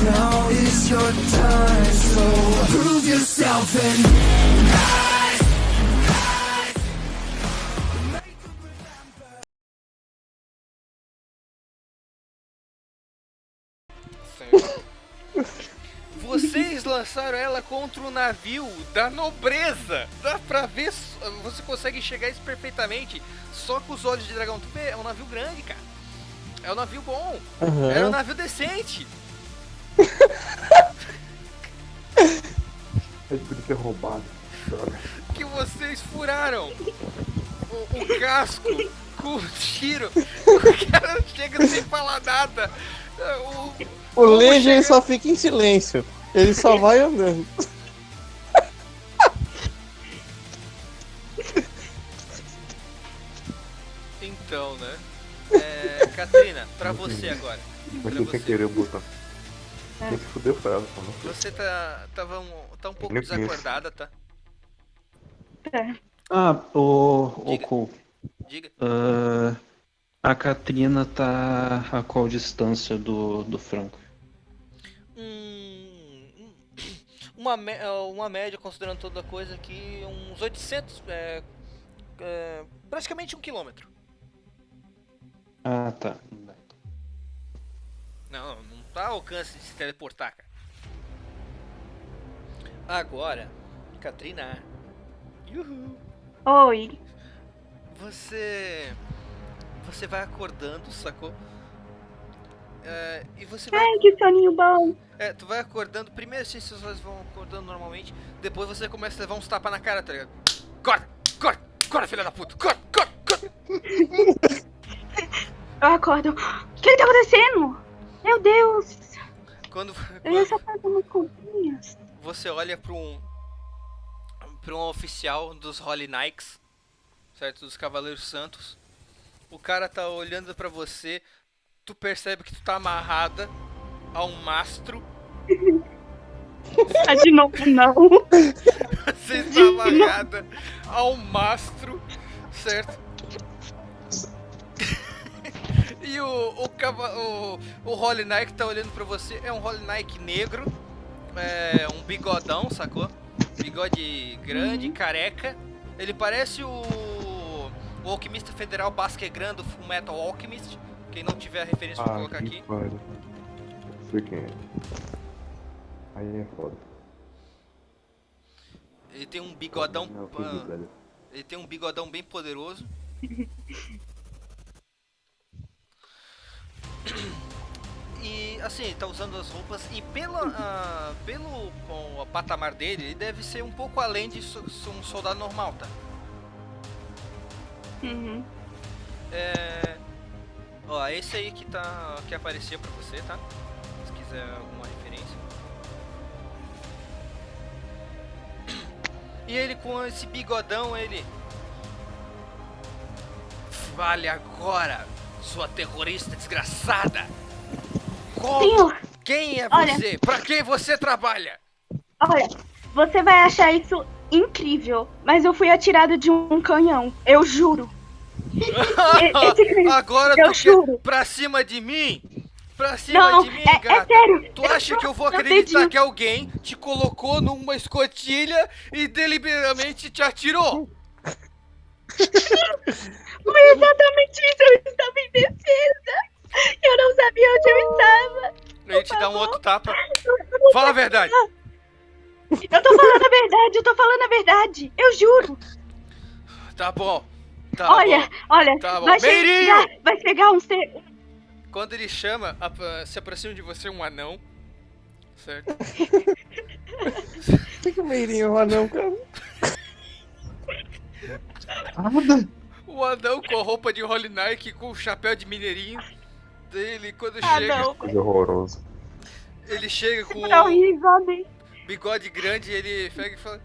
Now is your time, so prove yourself and Vocês lançaram ela contra o navio da nobreza. Dá pra ver, você consegue enxergar isso perfeitamente. Só com os olhos de dragão. Tu vê, é um navio grande, cara. É um navio bom. É um navio decente. Eu podia ter roubado. Droga. Que vocês furaram o casco com o tiro. O cara chega sem falar nada. O Legion só fica em silêncio. Ele só vai andando. Então, né? Catrina, pra você agora. Mas Pra eu sem você. querer botar. Quem se fudeu foi ela, só não foi. Você tá um pouco Eu conheço. desacordada, tá? Diga. Cole. Diga. A Katrina tá a qual distância do Franco? Uma média, considerando toda a coisa aqui, uns 800, praticamente 1 quilômetro. Ah, tá. Não tá ao alcance de se teleportar, cara. Agora, Katrina. Uhul. Oi. Você vai acordando, sacou? E você vai... Ai, que soninho bom. tu vai acordando, primeiro assim, seus olhos vão acordando normalmente, depois você começa a levar uns tapas na cara, tá ligado? Corta, filha da puta, corta. Eu acordo. O que tá acontecendo? Meu Deus. Quando Eu ia só fazer umas comprinhas. você olha pra um oficial dos Holy Knights, certo? Dos Cavaleiros Santos, o cara tá olhando pra você, tu percebe que tu tá amarrada a um mastro. Ah, de novo, não. Você está amarrada a um mastro, certo? E o Holy Knight tá olhando pra você, é um Holy Knight negro, um bigodão, sacou? Bigode grande, careca. Ele parece o alquimista federal Basque Grande do Full Metal Alchemist. Quem não tiver a referência pra colocar aqui. Pariu. Sei quem é. Aí é foda. Ele tem um bigodão. Não, que velho. Ele tem um bigodão bem poderoso. E assim, ele tá usando as roupas e pelo patamar dele, ele deve ser um pouco além de um soldado normal, tá? Uhum. Esse aí que apareceu pra você, tá? Se quiser alguma referência. E ele com esse bigodão, ele... Fale agora, sua terrorista desgraçada! Senhor, Quem é olha. você? Pra quem você trabalha? olha, você vai achar isso incrível, mas eu fui atirada de um canhão, eu juro. Agora eu tu juro. quer pra cima de mim? Pra cima Não, de mim, é gata? sério. Tu acha que eu vou Meu acreditar dedinho. que alguém te colocou numa escotilha e deliberadamente te atirou? Foi exatamente isso, eu estava indefesa. Eu não sabia onde eu estava. Ele te dá um outro tapa. Fala a verdade. Eu tô falando a verdade, eu juro. Tá bom. Tá olha, bom. olha, Tá bom. vai Meirinho! chegar um ser... Quando ele chama, se aproxima de você um anão. Certo? Fica meirinho o anão, cara. O anão com a roupa de Holy Nike, com o chapéu de mineirinho dele, quando Ah, chega, não. Coisa horrorosa. ele chega com Tá o horrível, né? bigode grande e ele pega e fala...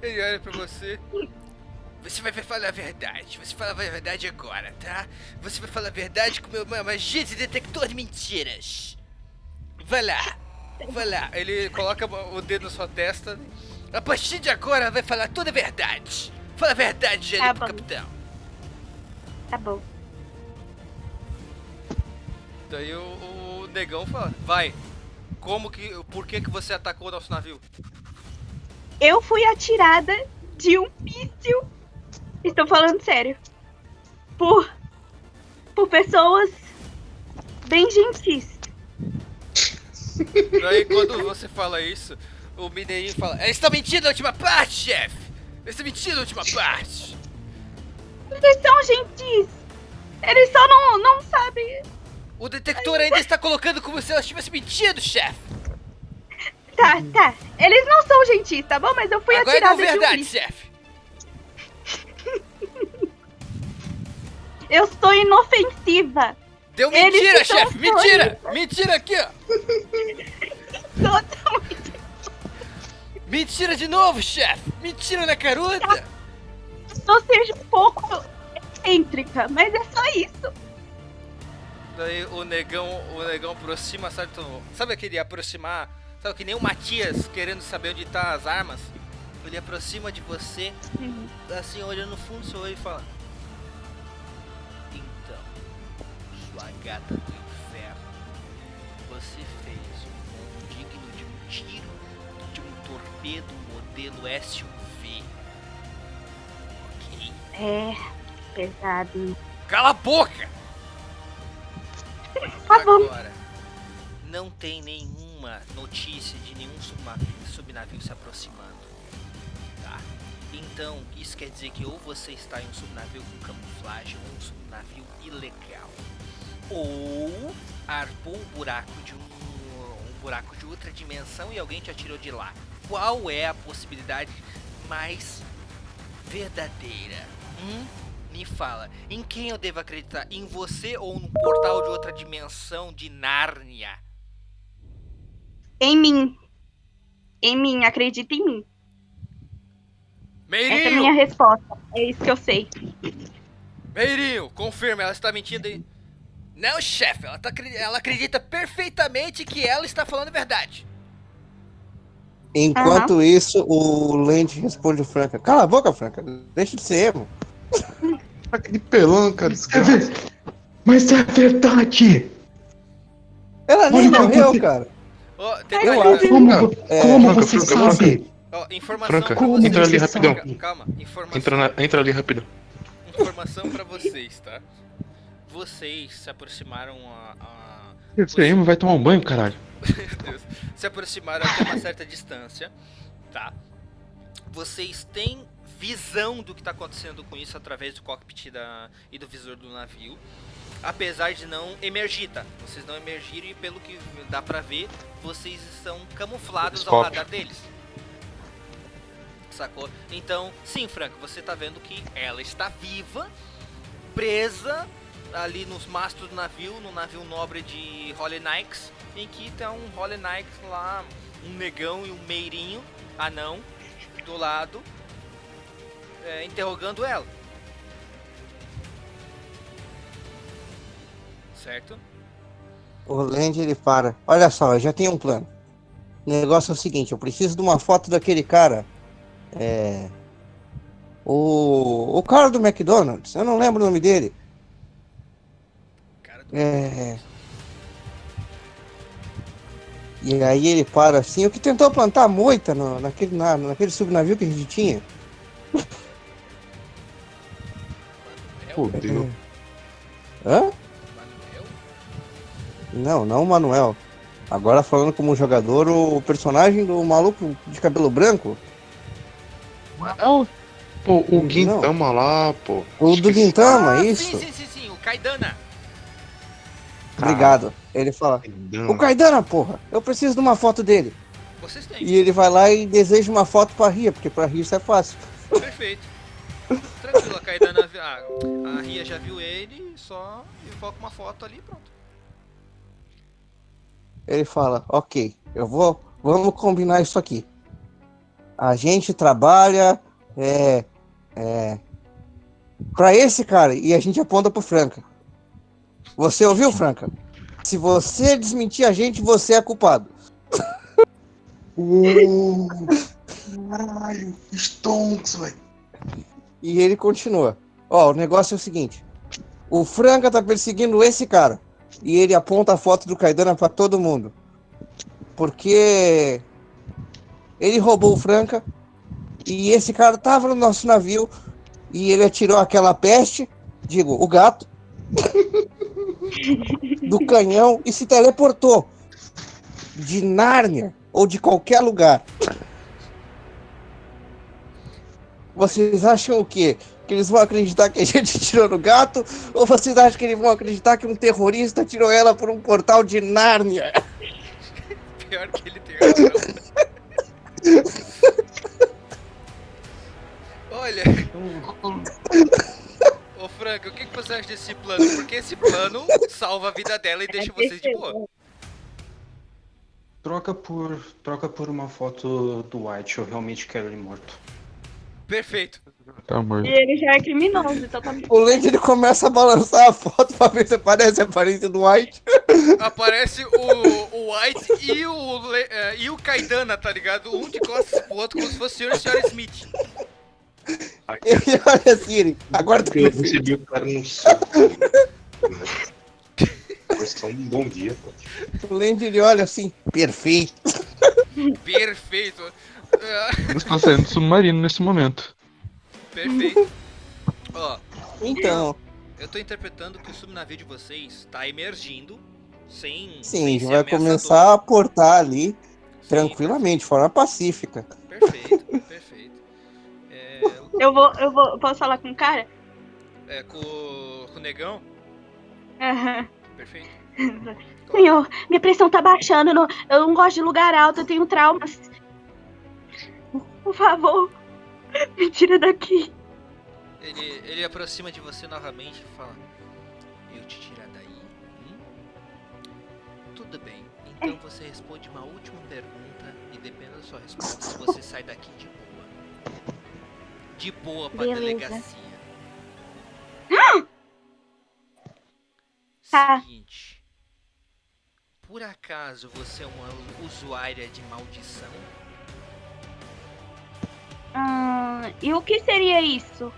Ele olha pra você. Você vai falar a verdade. Você fala a verdade agora, tá? Você vai falar a verdade com uma magia de detector de mentiras. Vai lá. Vai lá. Ele coloca o dedo na sua testa. A partir de agora vai falar toda a verdade. Fala a verdade, Jerry, Tá pro bom. capitão. Tá bom. Daí o negão fala, vai, por que você atacou o nosso navio? Eu fui atirada de um míssil. Estou falando sério. Por pessoas bem gentis. Daí quando você fala isso, o mineirinho fala, eles estão mentindo na última parte, chefe! Eles estão mentindo na última parte! Eles são gentis. Eles só não sabem. O detector ainda está colocando como se elas tivessem mentido, chefe! Tá. Eles não são gentis, tá bom? Mas eu fui Agora atirada não é de um verdade, míssil. chefe! Eu sou inofensiva. Deu Eles mentira, que são chefe! Mentira! Mentira aqui, ó! Totalmente. Mentira de novo, chefe! Mentira na caruda! Só seja um pouco excêntrica, mas é só isso. Daí o negão aproxima, sabe aquele aproximar, sabe que nem o Matias querendo saber onde tá as armas? Ele aproxima de você, assim, olhando no fundo do seu olho e fala: então, sua gata do inferno, você fez um voo digno de um tiro de um torpedo modelo SUV. Ok? É pesado. Cala a boca! Tá bom. Agora, não tem nenhuma notícia de nenhum subnavio se aproximando, tá? Então, isso quer dizer que ou você está em um subnavio com camuflagem ou um subnavio ilegal, ou arpou um buraco de outra dimensão e alguém te atirou de lá. Qual é a possibilidade mais verdadeira? Me fala, em quem eu devo acreditar? Em você ou num portal de outra dimensão de Nárnia? Em mim. Em mim, acredita em mim. Essa é a minha Meirinho! resposta. É isso que eu sei. Meirinho, confirma, ela está mentindo aí. Não, chefe, ela acredita perfeitamente que ela está falando a verdade. Enquanto isso, o Land responde o Franca. Cala a boca, Franca. Deixa de ser emo. Aquele pelanca, desgraça. Mas é verdade! Ela nem Olha, morreu, você- cara. Ó, Eu detalhe, acho. Como, É, como Franca, você Franca, sabe? ó, informação Franca, pra como vocês. entra ali você rapidão. sabe? Calma, informação. Entra ali rapidão. Informação pra vocês, tá? Vocês se aproximaram Esse emo vai tomar um banho, caralho. Meu Deus. Se aproximaram até uma certa distância, tá? Vocês têm visão do que tá acontecendo com isso através do cockpit e do visor do navio. Apesar de não emergir, tá? Vocês não emergiram e pelo que dá pra ver, vocês estão camuflados ao Scope. radar deles. Sacou? Então, sim, Franco, você tá vendo que ela está viva, presa ali nos mastros do navio, no navio nobre de Holy Knights, em que tem um Holy Knights lá, um negão e um meirinho, anão, do lado, interrogando ela. Certo? O Land, ele para. Olha só, eu já tenho um plano. O negócio é o seguinte, eu preciso de uma foto daquele cara. O cara do McDonald's, eu não lembro o nome dele. Cara do... E aí ele para assim, o que tentou plantar moita naquele subnavio que a gente tinha. Fudeu. Hã? Manuel? Não o Manuel. Agora falando como jogador, o personagem do maluco de cabelo branco. Não. Pô, o Guintama lá, pô. O do Guintama, Ah, isso. Sim, o Kaidana. Obrigado. Ele fala, o Kaidana, porra, eu preciso de uma foto dele. Vocês têm. E ele vai lá e deseja uma foto pra Ria, porque pra Ria isso é fácil. Perfeito. Tranquilo, a Kaidana, a Ria já viu ele, só invoca uma foto ali e pronto. Ele fala, ok, vamos combinar isso aqui. A gente trabalha pra esse cara e a gente aponta pro Franca. Você ouviu, Franca? Se você desmentir a gente, você é culpado. Caralho, Stonks, velho. E ele continua. Ó, o negócio é o seguinte. O Franca tá perseguindo esse cara. e ele aponta a foto do Caidana pra todo mundo. Porque ele roubou o Franca e esse cara tava no nosso navio e ele atirou aquela peste, digo, o gato, do canhão e se teleportou de Nárnia ou de qualquer lugar. Vocês acham o quê? Que eles vão acreditar que a gente tirou no gato? Ou vocês acham que eles vão acreditar que um terrorista tirou ela por um portal de Nárnia? Pior que ele tem razão. Olha. Ô Franca, o que você acha desse plano? Porque esse plano salva a vida dela e deixa vocês de boa. Troca por uma foto do White, eu realmente quero ele morto. Perfeito. Tá morto. E ele já é criminoso, então tá. O Lente ele começa a balançar a foto pra ver se aparece a aparência do White. Aparece o White e o Caidana, tá ligado? Um de costas pro outro, como se fosse o Sr. e a Sra. Smith. Ele olha assim, ele, agora tá Eu perfeito. recebi o cara no saco. Foi só um bom dia. O Lente ele olha assim, perfeito. Perfeito. Eles estão saindo do submarino nesse momento. Perfeito. Ó, Então, eu tô interpretando que o subnavio de vocês tá emergindo sem. sim, a sem gente ser vai ameaçador. começar a portar ali Sim, tranquilamente, de forma pacífica. Perfeito, perfeito. Eu posso falar com o cara? Com o negão? Aham. Perfeito. Senhor, minha pressão tá baixando, eu não gosto de lugar alto, eu tenho traumas. Por favor, me tira daqui. Ele aproxima de você novamente e fala: eu te tirar daí? Tudo bem. Então você responde uma última pergunta e dependendo da sua resposta, você sai daqui de boa. De boa pra Beleza. delegacia. Tá. Seguinte. Por acaso você é uma usuária de maldição? E o que seria isso?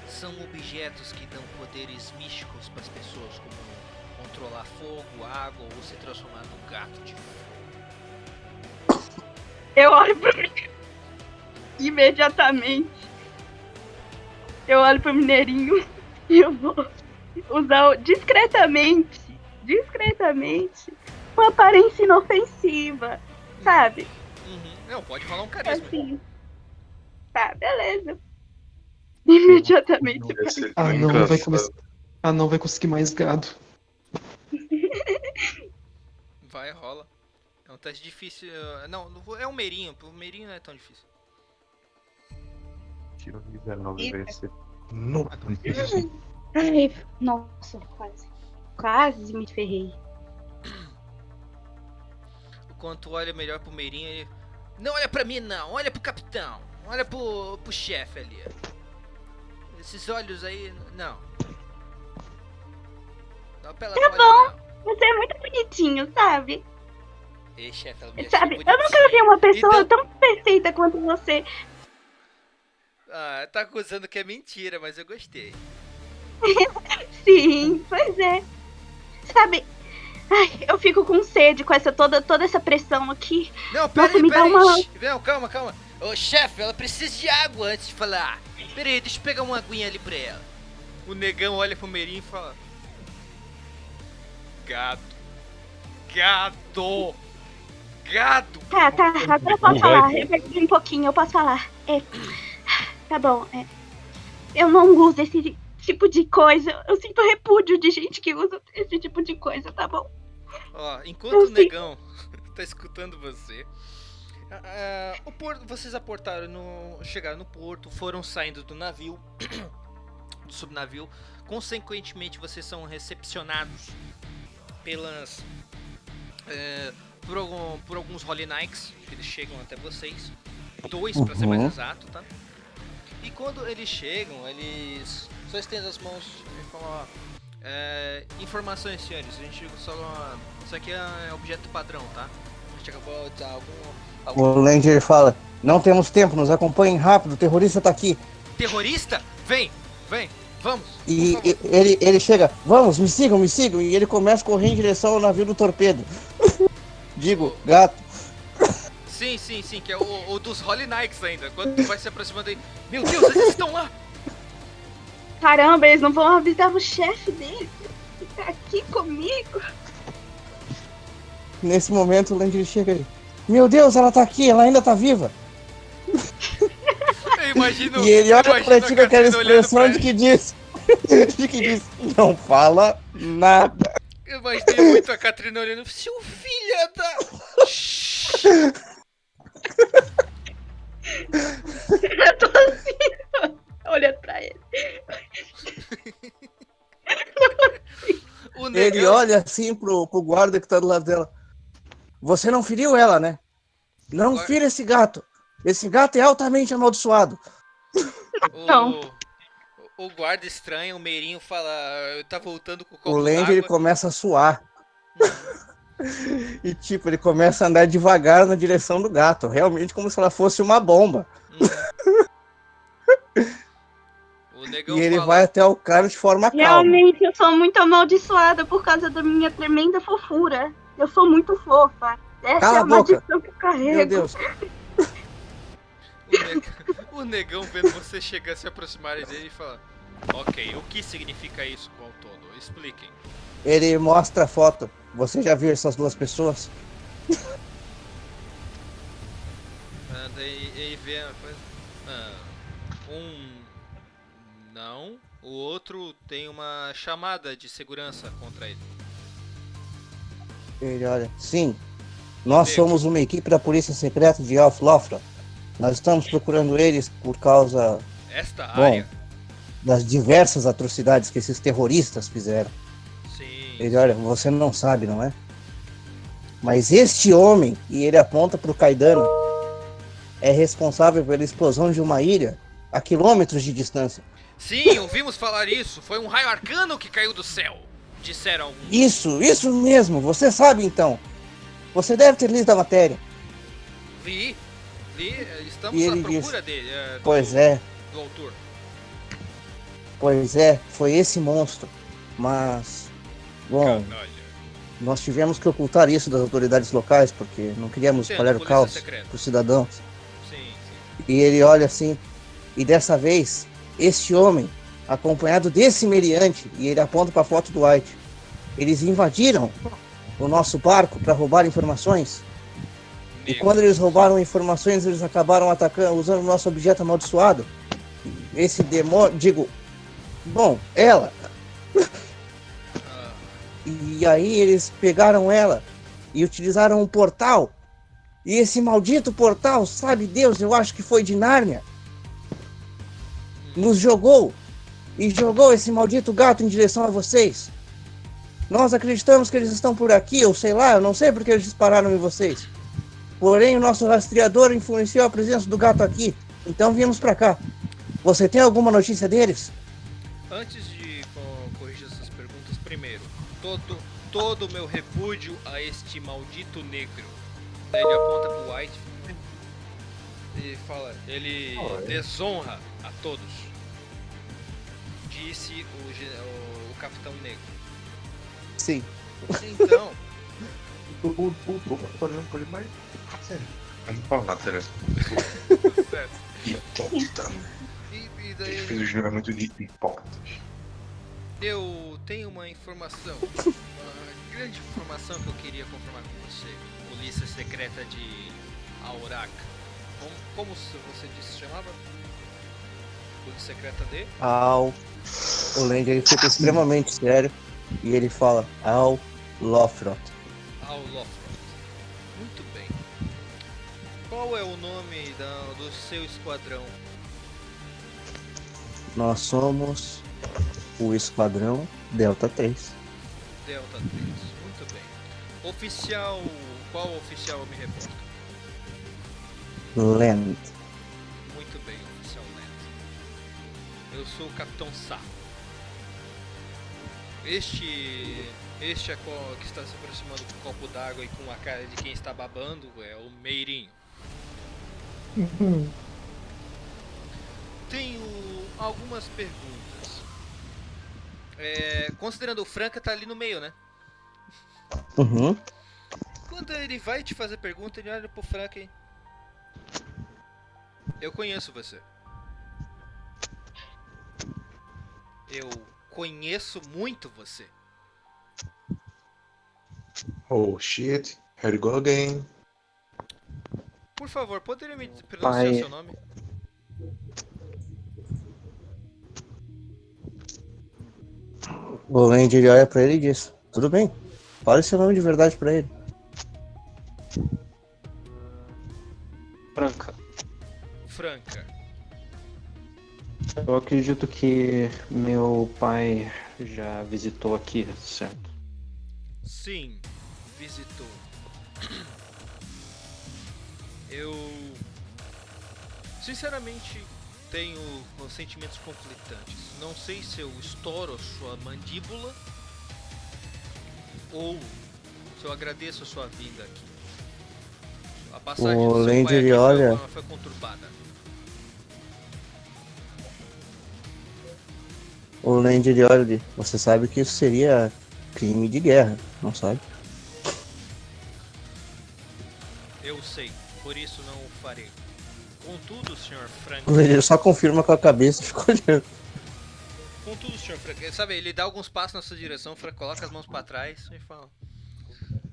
São objetos que dão poderes místicos para as pessoas, como controlar fogo, água ou se transformar num gato de fogo. Eu olho pro imediatamente. Eu olho pro mineirinho e eu vou usar discretamente, uma aparência inofensiva, sabe? Não, pode rolar um carisma. Assim. Tá, beleza. Imediatamente. Não vai conseguir mais gado. Vai, rola. É um teste difícil. Não, é um meirinho. O meirinho não é tão difícil. Tiro 19 vai ser. Não é tão difícil. Ai, nossa, quase me ferrei. Enquanto olha melhor pro meirinho, ele... Não olha pra mim não, olha pro capitão. Olha pro chefe ali. Esses olhos aí, não. Não, pela Tá bom, você é muito bonitinho, sabe? Ei, chefe, ela me Sabe, achou eu nunca vi uma pessoa Então- tão perfeita quanto você. Ah, tá acusando que é mentira, mas eu gostei. Sim, pois é. Sabe, ai, eu fico com sede com toda essa pressão aqui. Não, peraí, Nossa, me dá uma- Não, calma. Ô, chefe, ela precisa de água antes de falar. Peraí, deixa eu pegar uma aguinha ali pra ela. O negão olha pro meirinho e fala... Gado. Tá, agora eu posso falar. Eu perdi um pouquinho, eu posso falar. Tá bom, eu não uso esse tipo de coisa. Eu sinto repúdio de gente que usa esse tipo de coisa, tá bom? Ó, enquanto o negão tá escutando você... vocês chegaram no porto, foram saindo do navio, do subnavio. Consequentemente, vocês são recepcionados por alguns Holy Knights, que eles chegam até vocês. 2 pra ser mais exato, tá? E quando eles chegam, eles só estendem as mãos e falam, ó, informações, senhores, a gente só... Isso aqui é objeto padrão, tá? A gente acabou de dar O Langer fala, não temos tempo, nos acompanhem rápido, o terrorista tá aqui. Terrorista? Vem! Vamos! E por favor. ele chega, vamos, me sigam, e ele começa a correr em direção ao navio do torpedo. Digo, gato. Sim, que é o dos Holy Knights ainda. Quando tu vai se aproximando aí. Meu Deus, eles estão lá! Caramba, eles não vão avisar o chefe deles. Que tá aqui comigo. Nesse momento o Landry chega aí. Meu Deus, ela tá aqui, ela ainda tá viva. Eu imagino. E ele olha pra imagino ti a com aquela Catrina olhando expressão pra de que diz. De que diz, não fala nada. Eu imaginei muito a Catrina olhando. Seu filho da. Eu tô assim, olhando pra ele. O Ele negão. olha assim pro guarda que tá do lado dela. Você não feriu ela, né? Não Guarda. fira esse gato. Esse gato é altamente amaldiçoado. Não. O guarda estranho, o Meirinho fala. Tá voltando com o O copo Landry ele d'água. começa a suar. E tipo, ele começa a andar devagar na direção do gato. Realmente como se ela fosse uma bomba. O negão E ele fala. vai até o cara de forma calma. Realmente eu sou muito amaldiçoada por causa da minha tremenda fofura. Eu sou muito fofa. Essa Cala é a a boca. maldição que eu carrego. Meu Deus. O negão vendo você chegar, se aproximar dele e fala: Ok, o que significa isso com o todo? Expliquem. Ele mostra a foto. Você já viu essas duas pessoas? Daí ele vê a coisa. Não. O outro tem uma chamada de segurança contra ele. Ele olha. Sim. Nós Nego. somos uma equipe da Polícia Secreta de Elf Lofra. Nós estamos procurando eles por causa Esta Bom. área. das diversas atrocidades que esses terroristas fizeram. Sim. Ele olha, você não sabe, não é? Mas este homem, e ele aponta pro Caidano, é responsável pela explosão de uma ilha a quilômetros de distância. Sim, ouvimos falar isso. Foi um raio arcano que caiu do céu. Disseram alguns. Isso mesmo, você sabe então. Você deve ter lido a matéria. Li. Estamos E à ele procura dele. Do autor. Pois é, foi esse monstro. Mas, bom, Canalha. nós tivemos que ocultar isso das autoridades locais, porque não queríamos Entendo, espalhar o polícia caos secreta. para os cidadãos. Sim. E ele olha assim, e dessa vez, este homem, acompanhado desse meliante, e ele aponta para a foto do White, eles invadiram o nosso barco para roubar informações. E Nego. quando eles roubaram informações, eles acabaram atacando, usando o nosso objeto amaldiçoado. Esse demônio, ela. Ah, E aí eles pegaram ela e utilizaram um portal. E esse maldito portal, sabe Deus, eu acho que foi de Nárnia, nos jogou. E jogou esse maldito gato em direção a vocês. Nós acreditamos que eles estão por aqui, ou sei lá, eu não sei porque eles dispararam em vocês. Porém, o nosso rastreador influenciou a presença do gato aqui. Então viemos pra cá. Você tem alguma notícia deles? Antes de corrigir essas perguntas, primeiro, todo o meu repúdio a este maldito negro. Daí ele aponta pro White e fala: ele desonra a todos. Disse o Capitão Negro. Sim. Então, O tô olhando pra ele, mas. Sério. Eu não falo nada, sério. certo. Hipócrita. E Ele daí fez o julgamento de hipócrita. eu tenho uma informação, uma grande informação que eu queria confirmar com você. Polícia Secreta de Aurak. Como você disse se chamava? Polícia Secreta de? O Land ele fica extremamente sério e ele fala Al Lofroth. Lofroth. Muito bem. Qual é o nome do seu esquadrão? Nós somos o Esquadrão Delta 3. Delta 3. Muito bem. Oficial. Qual oficial eu me reporto? Land. Muito bem, oficial Land. Eu sou o Capitão Sá. Este é que está se aproximando com um copo d'água e com a cara de quem está babando é o Meirinho. Tenho algumas perguntas. Considerando o Franca tá ali no meio, né? Uhum. Quando ele vai te fazer pergunta, ele olha pro Franca e... Eu conheço você. Eu conheço muito você. Oh shit, here we go again. Por favor, poderia me pronunciar Pai. seu nome? O Landy ele olha pra ele e diz: tudo bem, fale seu nome de verdade pra ele. Franca, Franca. eu acredito que meu pai já visitou aqui, certo? Sim, visitou. Eu... Sinceramente, tenho sentimentos conflitantes. Não sei se eu estouro sua mandíbula ou se eu agradeço a sua vinda aqui. A passagem O do seu Landy, pai ele aqui olha- foi conturbada. O Landy ele olha e diz: você sabe que isso seria crime de guerra, não sabe? Eu sei, por isso não o farei. Contudo, Sr. Frank... O Landy só confirma com a cabeça e fica olhando. Contudo, Sr. Frank... Sabe, ele dá alguns passos na sua direção, o Frank coloca as mãos pra trás e fala...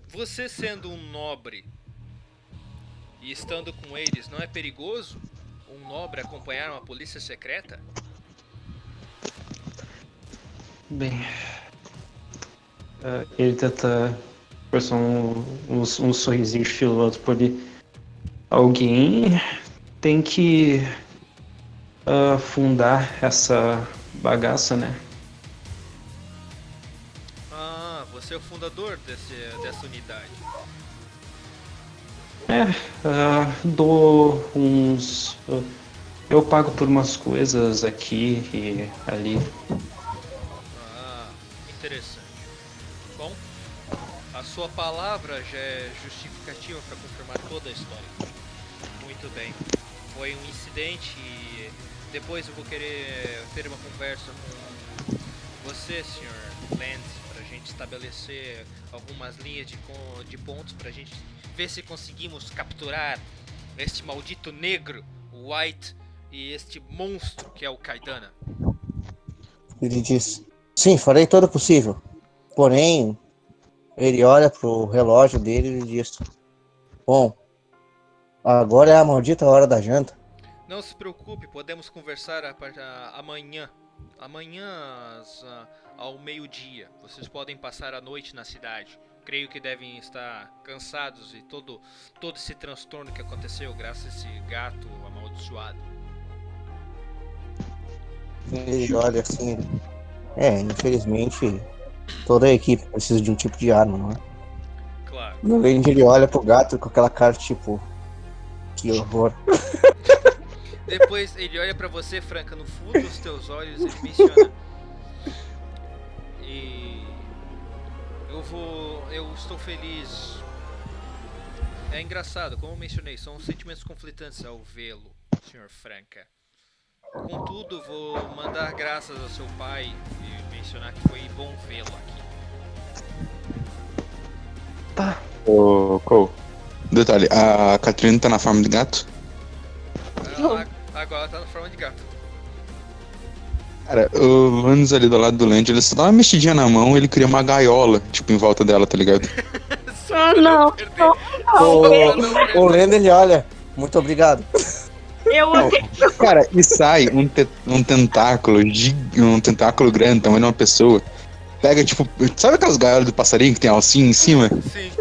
Você sendo um nobre e estando com eles, não é perigoso um nobre acompanhar uma polícia secreta? Bem, ele tenta forçar um sorrisinho estiloso por ali. Alguém tem que fundar essa bagaça, né? Ah, você é o fundador dessa unidade. Dou uns. Eu pago por umas coisas aqui e ali. Ah, interessante. Bom, a sua palavra já é justificativa para confirmar toda a história. Muito bem. Foi um incidente e depois eu vou querer ter uma conversa com você, Sr. Lance, pra gente estabelecer algumas linhas de pontos pra gente ver se conseguimos capturar este maldito negro, o White, e este monstro que é o Kaidana. Ele diz: sim, farei todo o possível. Porém, ele olha pro relógio dele e diz: bom, agora é a maldita hora da janta. Não se preocupe, podemos conversar amanhã. Amanhã ao meio-dia. Vocês podem passar a noite na cidade. Creio que devem estar cansados e todo esse transtorno que aconteceu graças a esse gato amaldiçoado. Ele olha assim: infelizmente, toda a equipe precisa de um tipo de arma, não é? Claro. No meio ele olha pro gato com aquela cara tipo: que horror. Depois ele olha pra você, Franca, no fundo dos teus olhos, ele menciona. E eu estou feliz. É engraçado, como eu mencionei, são sentimentos conflitantes ao vê-lo, Sr. Franca. Contudo, vou mandar graças ao seu pai e mencionar que foi bom vê-lo aqui. Tá. Ô, Cole. Detalhe, a Catrina tá na forma de gato? Agora tá na forma de gato. Cara, o Lannis ali do lado do Land, ele só dá uma mexidinha na mão, ele cria uma gaiola, tipo, em volta dela, tá ligado? Ah, não. O Lendo ele olha: muito obrigado. Eu odeio. Cara, e sai um tentáculo, um tentáculo grande, tamanho de uma pessoa. Pega, tipo, sabe aquelas gaiolas do passarinho que tem alcinha em cima? Sim.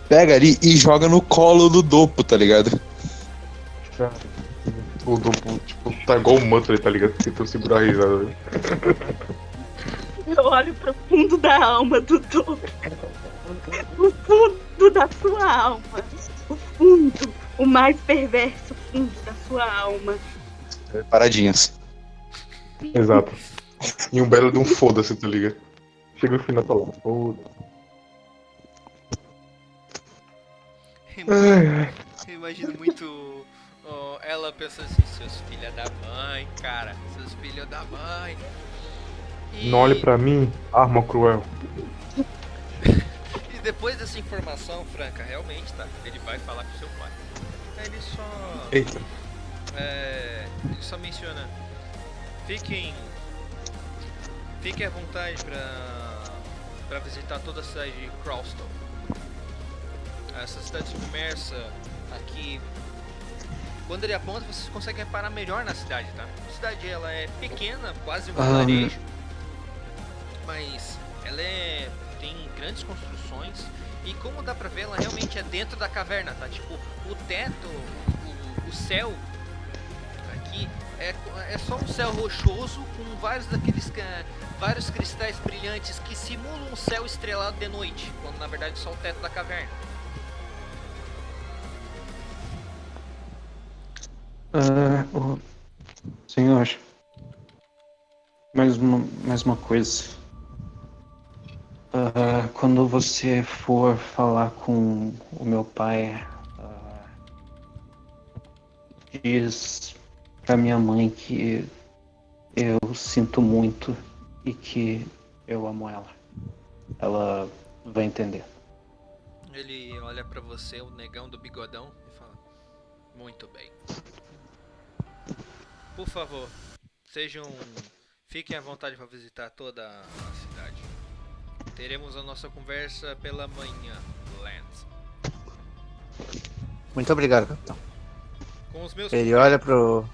Pega ali e joga no colo do Dopo, tá ligado? Cara, o duplo, tipo, tá igual o manto ali, tá ligado? Tentando segurar a risada. Eu olho pro fundo da alma do Dopo. O fundo da sua alma. O fundo, o mais perverso fundo da sua alma. Paradinhas. Exato. E um belo de um foda-se, tá ligado? Chega no final e tá lá. Foda-se. Eu imagino muito ela pensando assim, seus filhos da mãe, cara, seus filhos da mãe. Não olhe pra mim, arma cruel. E depois dessa informação, Franca, realmente, tá? Ele vai falar com seu pai. Ele só... Eita. Ele só menciona... Fiquem à vontade pra visitar toda a cidade de Crowston. Essa cidade submersa aqui... Quando ele aponta, vocês conseguem reparar melhor na cidade, tá? A cidade, ela é pequena, quase um vilarejo. Mas ela tem grandes construções. E como dá pra ver, ela realmente é dentro da caverna, tá? Tipo, o teto, o céu aqui é só um céu rochoso com vários cristais brilhantes que simulam um céu estrelado de noite, quando na verdade é só o teto da caverna. Senhor, mais uma coisa. Quando você for falar com o meu pai, diz pra minha mãe que eu sinto muito e que eu amo ela. Ela vai entender. Ele olha pra você, o negão do bigodão, e fala: muito bem. Por favor, fiquem à vontade para visitar toda a cidade. Teremos a nossa conversa pela manhã, Lance. Muito obrigado, capitão. Com os meus Ele olha pro...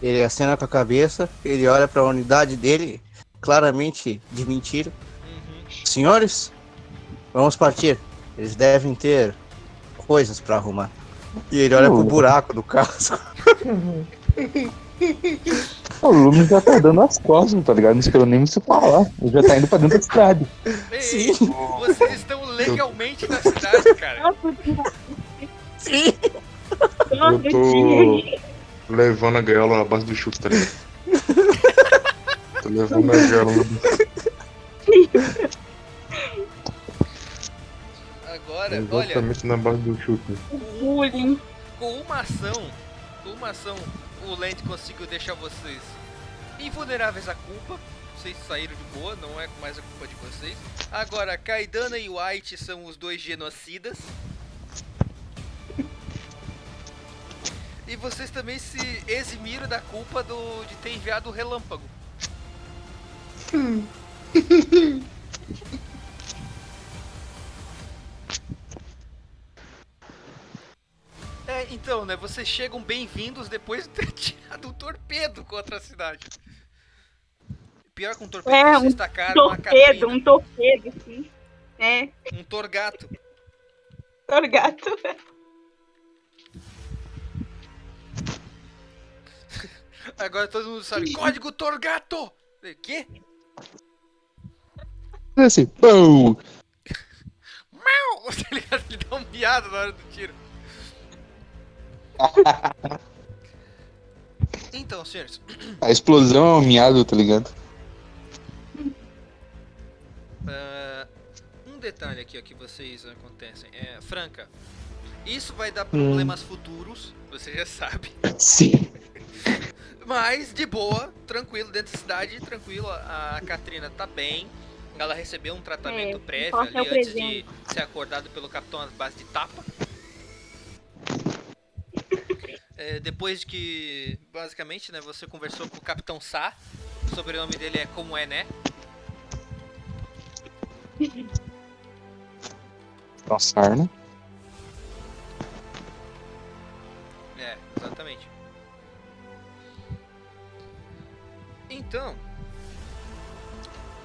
Ele acena com a cabeça, ele olha pra unidade dele, claramente de mentira. Senhores, vamos partir. Eles devem ter coisas pra arrumar. E ele olha pro buraco do casco. O Lumen já tá dando as costas, tá ligado? Não esperou nem você falar. Ele já tá indo pra dentro da cidade. Ei, Sim. vocês estão legalmente na cidade, cara. Sim. Eu tô levando a gaiola na base do chute, tá ligado? Tô levando a gaiola na Agora, olha, exatamente na base do chute. Bullying. com uma ação, o Land conseguiu deixar vocês invulneráveis à culpa. Vocês saíram de boa, não é mais a culpa de vocês. Agora, Kaidana e White são os dois genocidas. E vocês também se eximiram da culpa de ter enviado o relâmpago. Então, né, vocês chegam bem-vindos depois de ter tirado um torpedo contra a cidade. Pior que um torpedo, vocês tacaram uma Catrina. Um torpedo, sim. Um torgato. Torgato. Agora todo mundo sabe. Código Torgato! Quê? Assim, pão! Mau! Tá ligado? Ele dá um miado na hora do tiro. Então, senhores. A explosão é um miado, tá ligado? Um detalhe aqui ó, que vocês acontecem. Franca, isso vai dar problemas futuros, você já sabe. Sim. Mas, de boa, tranquilo, dentro da cidade, tranquilo. A Katrina tá bem. Ela recebeu um tratamento prévio ali antes de ser acordado pelo capitão à base de tapa. Depois que, basicamente, né, você conversou com o Capitão Sá. O sobrenome dele é como é, né? Nossa, né? Exatamente. Então,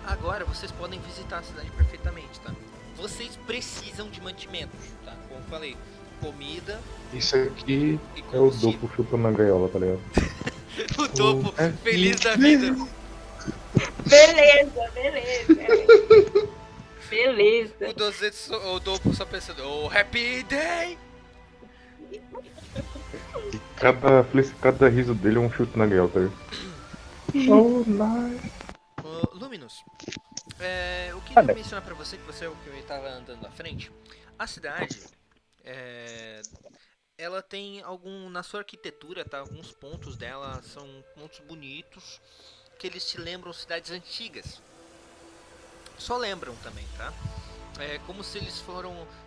agora vocês podem visitar a cidade perfeitamente, tá? Vocês precisam de mantimentos, tá? Como eu falei, comida. Isso aqui e é o combustível. Dopo chutando na gaiola, tá ligado? O Dopo, feliz da vida. Beleza. O Dopo só pensando, oh, happy day! Cada riso dele é um chute na gaiola, tá ligado? Oh, nice. Luminous, eu queria mencionar pra você que você é o que eu estava andando à frente. A cidade, ela tem na sua arquitetura, tá? Alguns pontos dela são pontos bonitos. que eles te lembram cidades antigas. Só lembram também, tá? É como se eles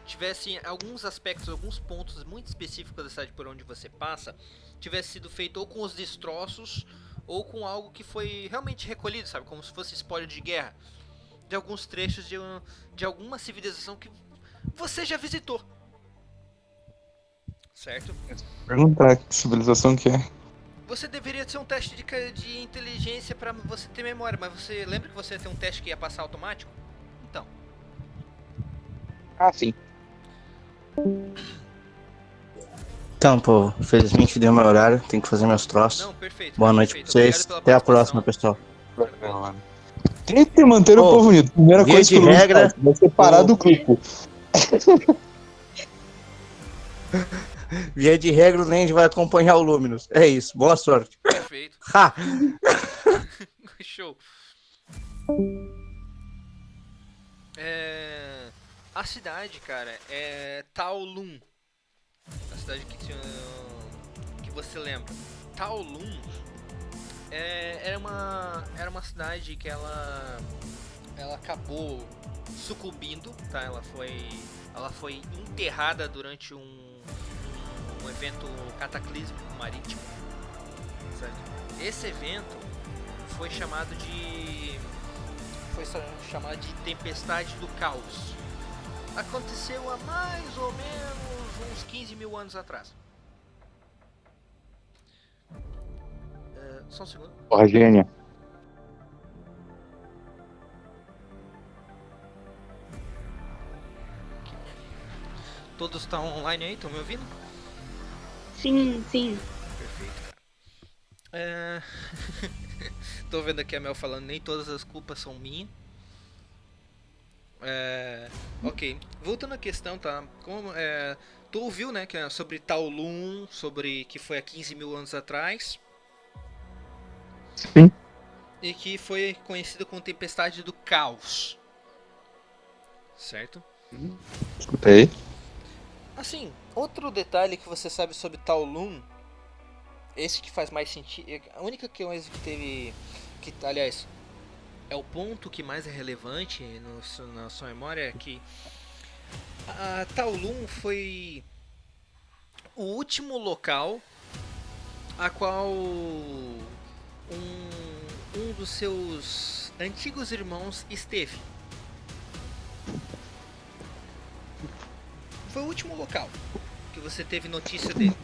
tivessem alguns aspectos, alguns pontos muito específicos da cidade por onde você passa, tivesse sido feito ou com os destroços ou com algo que foi realmente recolhido, sabe? Como se fosse espólio de guerra. De alguns trechos de alguma civilização que você já visitou. Certo? Perguntar que civilização que é. Você deveria ter um teste de inteligência pra você ter memória, mas você lembra que você ia ter um teste que ia passar automático? Então. Ah, sim. Então, pô, felizmente deu meu horário, tenho que fazer meus troços. Não, perfeito. Boa noite pra perfeito. vocês. Obrigado pela Até a participação. próxima, pessoal. Tem que manter o Ô, povo unido. Primeira via coisa de que o Luiz regra, faz, vai separar do grupo. Via de regra, o Land vai acompanhar o Luminous. É isso, boa sorte. Perfeito. Ha! Show. A cidade, cara, é Taolun. A cidade que você lembra. Taolun era uma cidade que ela acabou sucumbindo, tá? Ela foi enterrada durante um evento cataclísmico marítimo, certo? Esse evento foi chamado de Tempestade do Caos. Aconteceu há mais ou menos uns 15 mil anos atrás. Só um segundo. Porra, gênia. Todos estão online aí? Estão me ouvindo? Sim, sim. Perfeito, cara. Tô vendo aqui a Mel falando, nem todas as culpas são minhas. Ok, voltando à questão, tá? Tu ouviu, né, que é sobre Taolun, sobre que foi há 15 mil anos atrás. Sim. E que foi conhecido como Tempestade do Caos. Certo? Escutei. Assim, outro detalhe que você sabe sobre Taolun, esse que faz mais sentido, a única coisa que teve, aliás, é o ponto que mais é relevante na sua memória, é que a Taolun foi o último local a qual um dos seus antigos irmãos esteve. Foi o último local que você teve notícia dele.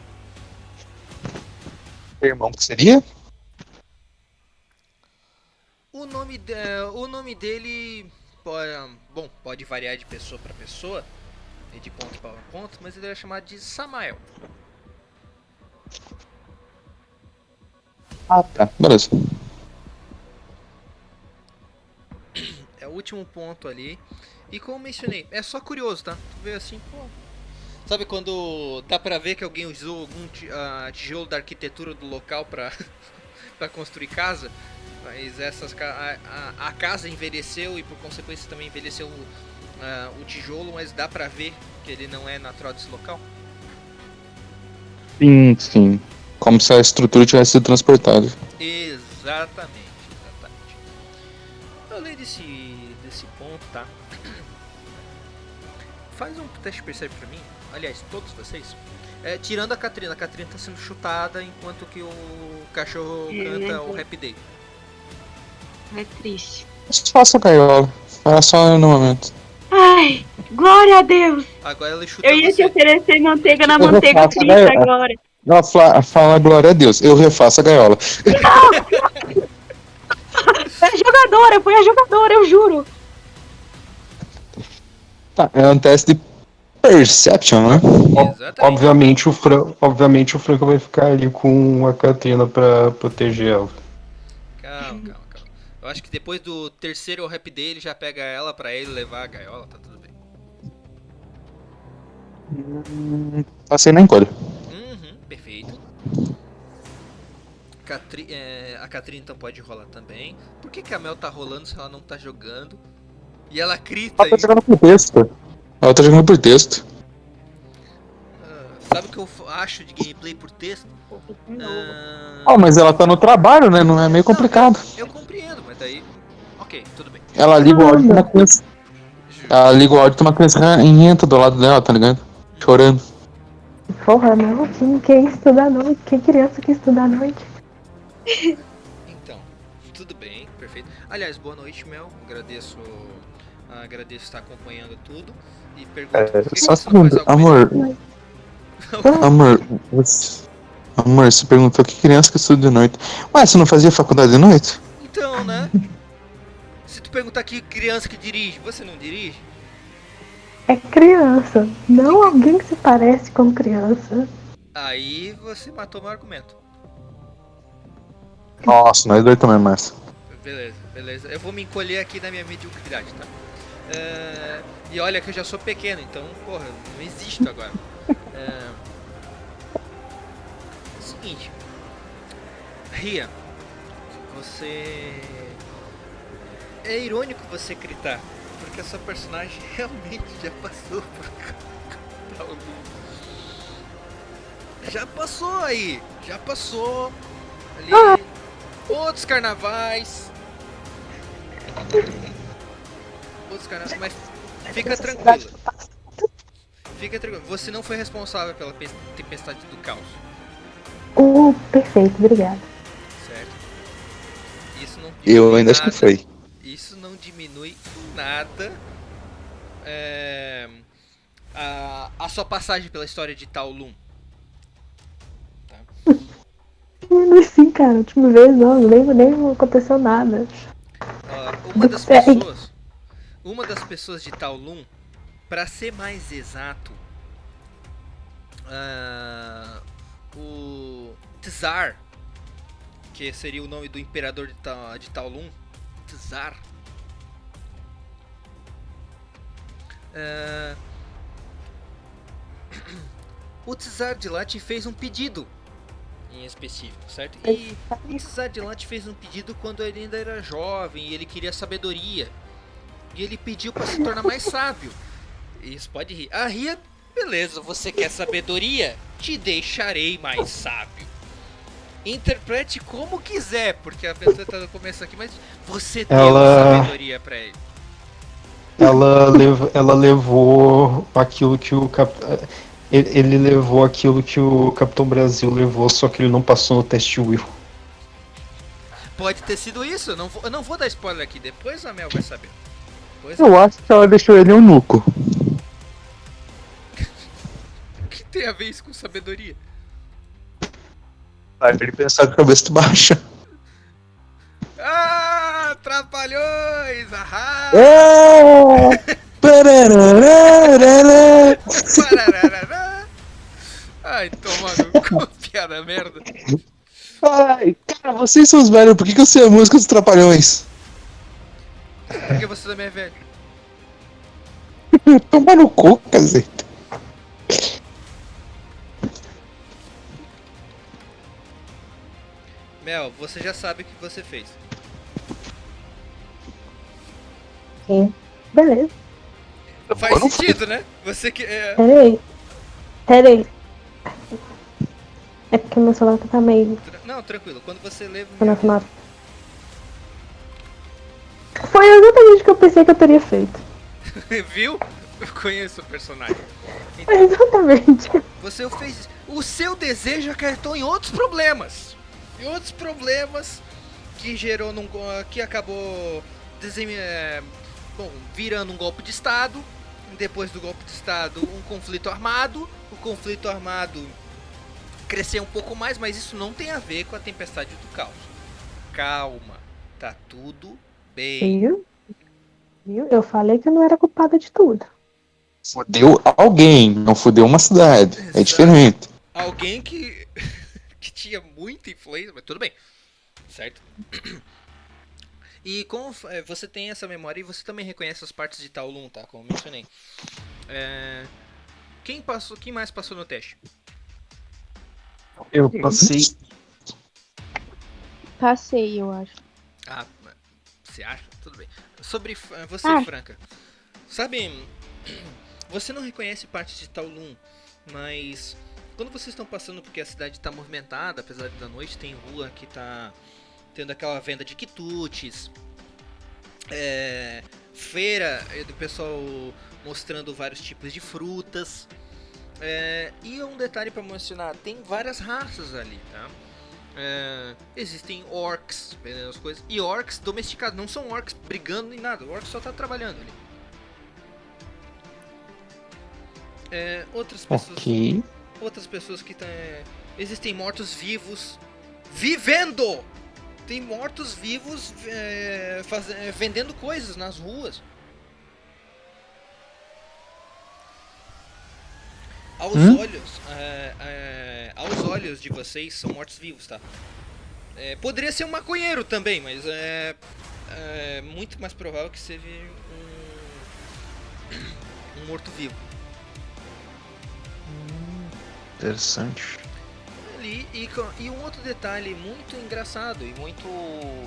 Irmão, que seria? O nome dele pode variar de pessoa para pessoa e de ponto para ponto, mas ele era chamado de Samael. Ah, tá. Beleza. É o último ponto ali. E como mencionei, é só curioso, tá? Tu vê assim, pô. Sabe quando dá pra ver que alguém usou algum tijolo da arquitetura do local pra, pra construir casa? Mas a casa envelheceu e por consequência também envelheceu o tijolo, mas dá pra ver que ele não é natural desse local? Sim, sim. Como se a estrutura tivesse sido transportada. Exatamente. Além desse ponto, tá? Faz um teste percebe pra mim. Aliás, todos vocês. Tirando a Catrina tá sendo chutada enquanto que o cachorro canta o Happy Day. É triste. Faça a gaiola. Fala só no momento. Ai, glória a Deus! Agora ele chuta Eu ia te você. oferecer manteiga na Eu manteiga refaço a frita gaiola. agora. Ela fala glória a Deus. Eu refaço a gaiola. Foi a jogadora, eu juro. Tá, é um teste de Perception, né? Exatamente. Obviamente o Franco vai ficar ali com a Catrina pra proteger ela. Calma. Eu acho que depois do terceiro Happy Day ele já pega ela pra ele levar a gaiola, tá tudo bem. Passei na encolha. Perfeito. A Catrina então pode rolar também. Por que a Mel tá rolando se ela não tá jogando? E ela grita Ela tá aí. jogando por texto. Ela tá jogando por texto. Sabe o que eu acho de gameplay por texto? Mas ela tá no trabalho, né? Não é meio complicado. Eu concordo. daí. Ok, tudo bem. Ela liga o áudio de uma criança. Ela liga o áudio de uma criança ranhenta do lado dela, tá ligado? Chorando. Porra, não, quem estuda à noite? Quem criança que estuda à noite? Então, tudo bem, perfeito. Aliás, boa noite, Mel. Agradeço estar acompanhando tudo. E pergunto por que Só um você não faz segundo, alguma amor, amor, você perguntou que criança que estuda de noite. Ué, você não fazia faculdade de noite? Então, né? Se tu perguntar que criança que dirige, você não dirige? É criança, não alguém que se parece com criança. Aí você matou meu argumento. Nossa, nós dois também, Márcio. Beleza. Eu vou me encolher aqui na minha mediocridade, tá? E olha que eu já sou pequeno, então, porra, não existo agora. Seguinte. Ria, você... É irônico você gritar, porque essa personagem realmente já passou por Kowloon. Já passou aí, ali, outros carnavais, mas fica tranquilo, você não foi responsável pela tempestade do caos, Perfeito, obrigada. certo? Isso não Eu ainda acho que foi. Isso não diminui nada a sua passagem pela história de Kowloon. Sim, cara, a última vez não lembro, nem aconteceu nada. Uma das pessoas de Kowloon, pra ser mais exato, o Tsar, que seria o nome do imperador de Kowloon, Tsar, o Tsar de lá te fez um pedido em específico, certo? E o Tsar de lá te fez um pedido quando ele ainda era jovem e ele queria sabedoria. E ele pediu para se tornar mais sábio. Isso, pode rir. A Ria, beleza, você quer sabedoria? Te deixarei mais sábio. Interprete como quiser, porque a aventura tá no começo aqui, mas você deu sabedoria pra ele. Ela levou aquilo que o ele levou aquilo que o Capitão Brasil levou, só que ele não passou no teste Will. Pode ter sido isso, eu não vou dar spoiler aqui, depois a Mel vai saber. Eu acho que ela deixou ele eunuco. O que tem a ver isso com sabedoria? Vai pra ele pensar com a cabeça baixa. Ah, trapalhões! Ahá! Pararararara. Parararará. Ai, toma no cu, piada merda. Ai, cara, vocês são os velhos, por que eu sei a música dos Trapalhões? Porque você também é velho. Toma no cu, caceta. Mel, você já sabe o que você fez. Sim. Beleza. Faz sentido, né? Você que. Peraí. É porque meu celular tá meio. Não, tranquilo. Quando você leva. Foi exatamente o que eu pensei que eu teria feito. Viu? Eu conheço o personagem. Então, exatamente. Você fez isso. O seu desejo acarretou em outros problemas. Que gerou que acabou virando um golpe de Estado. Depois do golpe de Estado, um conflito armado. O conflito armado cresceu um pouco mais, mas isso não tem a ver com a tempestade do caos. Calma, tá tudo bem. Viu? Eu falei que eu não era culpada de tudo. Fudeu alguém, não fudeu uma cidade. Exato. É diferente. Alguém que tinha muita influência, mas tudo bem, certo? E como você tem essa memória e você também reconhece as partes de Kowloon, tá? Como eu mencionei. Quem mais passou no teste? Eu passei. Passei, eu acho. Ah, você acha? Tudo bem. Sobre você, Franca. Sabe, você não reconhece partes de Kowloon, mas quando vocês estão passando, porque a cidade está movimentada, apesar da noite, tem rua que tá tendo aquela venda de quitutes, feira do pessoal mostrando vários tipos de frutas. E um detalhe para mencionar, tem várias raças ali, tá? Existem orcs vendendo as coisas, e orcs domesticados, não são orcs brigando nem nada, o orc só tá trabalhando ali. Outras pessoas que estão... Existem mortos-vivos vivendo! Tem mortos-vivos vendendo coisas nas ruas. Aos olhos de vocês, são mortos-vivos, tá? Poderia ser um maconheiro também, mas é muito mais provável que seja um morto-vivo. Interessante. E um outro detalhe muito engraçado e muito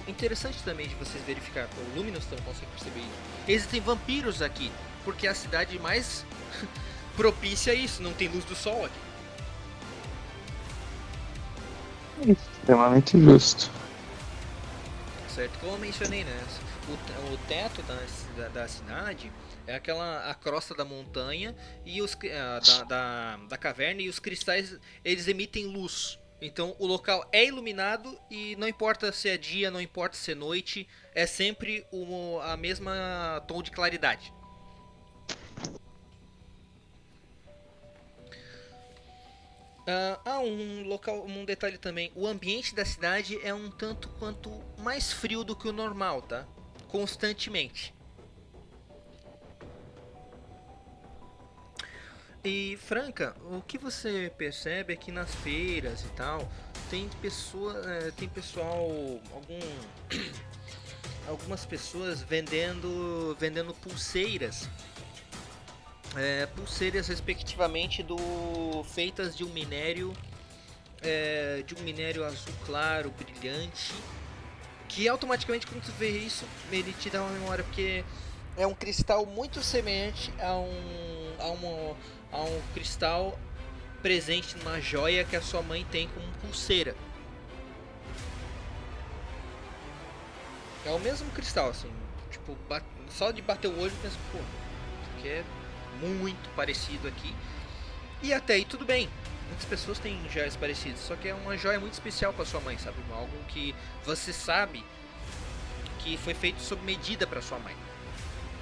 interessante também de vocês verificar, o Luminous também consegue perceber isso. Existem vampiros aqui, porque é a cidade mais propícia a isso, não tem luz do sol aqui. Extremamente justo. Certo, como eu mencionei, né? O teto da cidade é a crosta da montanha e da caverna, e os cristais eles emitem luz. Então o local é iluminado e não importa se é dia, não importa se é noite, é sempre a mesma tom de claridade. Um detalhe também, o ambiente da cidade é um tanto quanto mais frio do que o normal, tá? Constantemente. E Franca, o que você percebe é que nas feiras e tal, tem algumas pessoas vendendo pulseiras. Pulseiras respectivamente feitas de um minério azul claro, brilhante, que automaticamente quando tu vê isso, ele te dá uma memória, porque é um cristal muito semelhante a um cristal presente numa joia que a sua mãe tem como pulseira. É o mesmo cristal, assim, tipo, só de bater o olho pensa, pô, isso aqui é muito parecido aqui. E até aí tudo bem, muitas pessoas têm joias parecidas, só que é uma joia muito especial para sua mãe, sabe? Algo que você sabe que foi feito sob medida para sua mãe,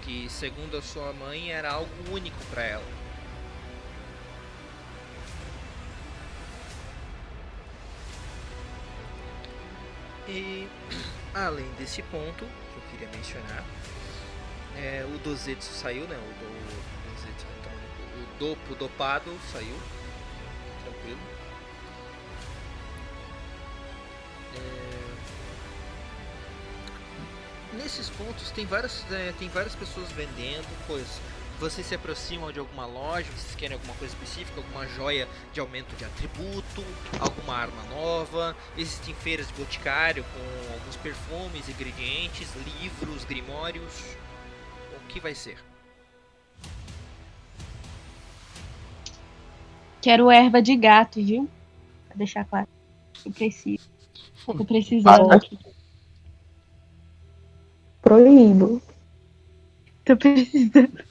que segundo a sua mãe era algo único para ela. E além desse ponto que eu queria mencionar, o Dozetsu saiu, né? O dopado saiu, tranquilo. Nesses pontos tem várias pessoas vendendo coisas. Vocês se aproximam de alguma loja, vocês querem alguma coisa específica, alguma joia de aumento de atributo, alguma arma nova. Existem feiras de boticário com alguns perfumes, ingredientes, livros, grimórios. O que vai ser? Quero erva de gato, viu? Pra deixar claro. Eu preciso. Tô precisando aqui. Proíbo. Tô precisando.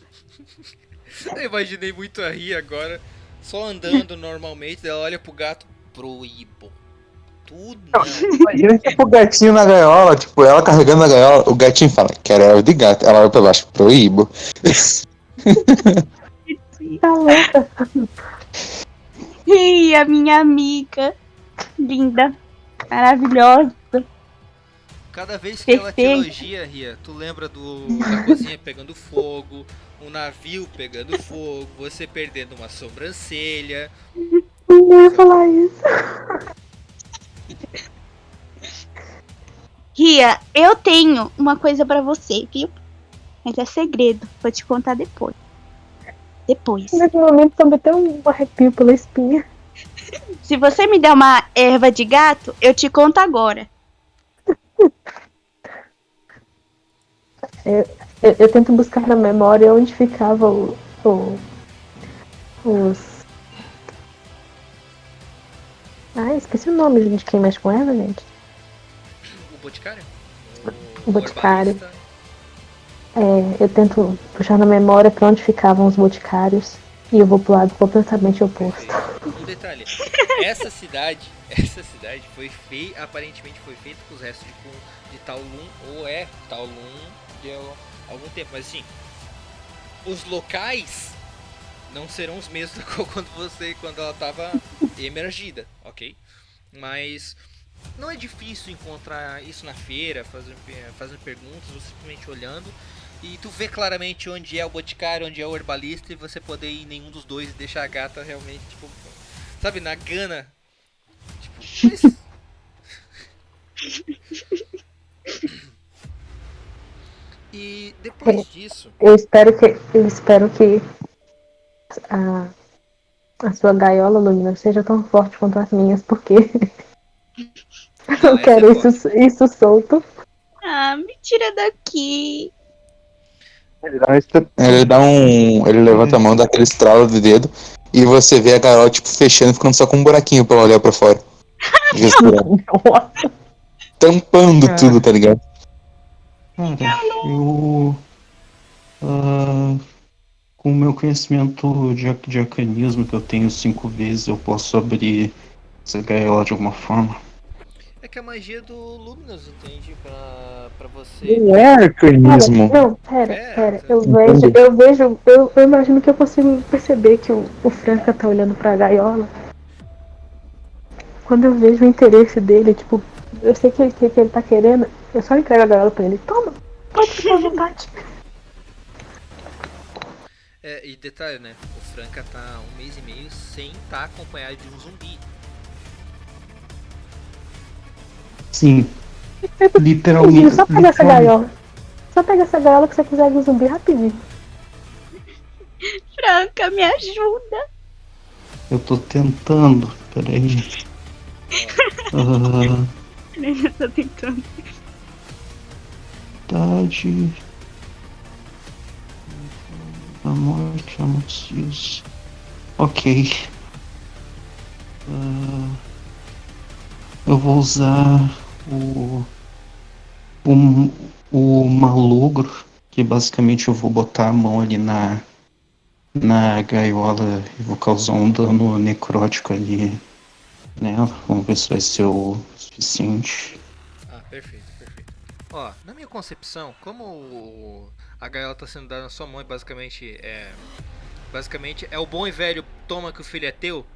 Eu imaginei muito a Ria agora, só andando normalmente, ela olha pro gato, proíbo. Tudo não. Imagina tipo o gatinho na gaiola, tipo, ela carregando a gaiola, o gatinho fala, quero erva de gato. Ela olha pra baixo, proíbo. Tá louca. Ih, a minha amiga. Linda. Maravilhosa. Cada vez que ela te elogia, Ria, tu lembra da cozinha pegando fogo, um navio pegando fogo, você perdendo uma sobrancelha. Não ia falar isso. Ria, eu tenho uma coisa pra você, viu? Mas é segredo. Vou te contar depois. Nesse momento também tem um arrepio pela espinha. Se você me der uma erva de gato, eu te conto agora. Eu tento buscar na memória onde ficava os... esqueci o nome, gente, quem mexe com erva, gente. O boticário? O boticário. Herbalista. eu tento puxar na memória pra onde ficavam os boticários e eu vou pro lado completamente oposto. Um detalhe, essa cidade foi feita, aparentemente foi feita com os restos de Taolun, ou é Taolun de algum tempo, mas assim, os locais não serão os mesmos quando ela estava emergida, ok? Mas não é difícil encontrar isso na feira, fazendo perguntas, ou simplesmente olhando. E tu vê claramente onde é o boticário, onde é o herbalista, e você poder ir em nenhum dos dois e deixar a gata realmente, tipo, sabe, na gana. Tipo, mas... E depois disso... Eu espero que a sua gaiola, Lumina, seja tão forte quanto as minhas, porque eu quero isso solto. Ah, me tira daqui. Ele levanta a mão, dá aquele estralo de dedo, e você vê a gaiola, tipo, fechando, ficando só com um buraquinho pra olhar pra fora. Tampando tudo, tá ligado? Cara, eu. Com o meu conhecimento de arcanismo que eu tenho 5 vezes, eu posso abrir essa gaiola de alguma forma. É que a magia do Luminous, entende? Pra você... Não é arcanismo. Pera. Eu imagino que eu consigo perceber que o Franca tá olhando pra gaiola. Quando eu vejo o interesse dele, tipo, eu sei que ele tá querendo, eu só entrego a gaiola pra ele. Toma, pode ficar à vontade. E detalhe, né? O Franca tá 1 mês e meio sem estar acompanhado de um zumbi. Sim. Literalmente. Só pega essa gaiola. Só pega essa gaiola que você quiser um zumbi rapidinho. Franca, me ajuda. Eu tô tentando. Peraí. Eu tô tentando. Verdade. A morte, a macios. Ok. Eu vou usar o malogro, que basicamente eu vou botar a mão ali na gaiola e vou causar um dano necrótico ali nela. Vamos ver se vai ser o suficiente. Ah, perfeito. Ó, na minha concepção, como a gaiola tá sendo dada na sua mão e basicamente é o bom e velho toma que o filho é teu,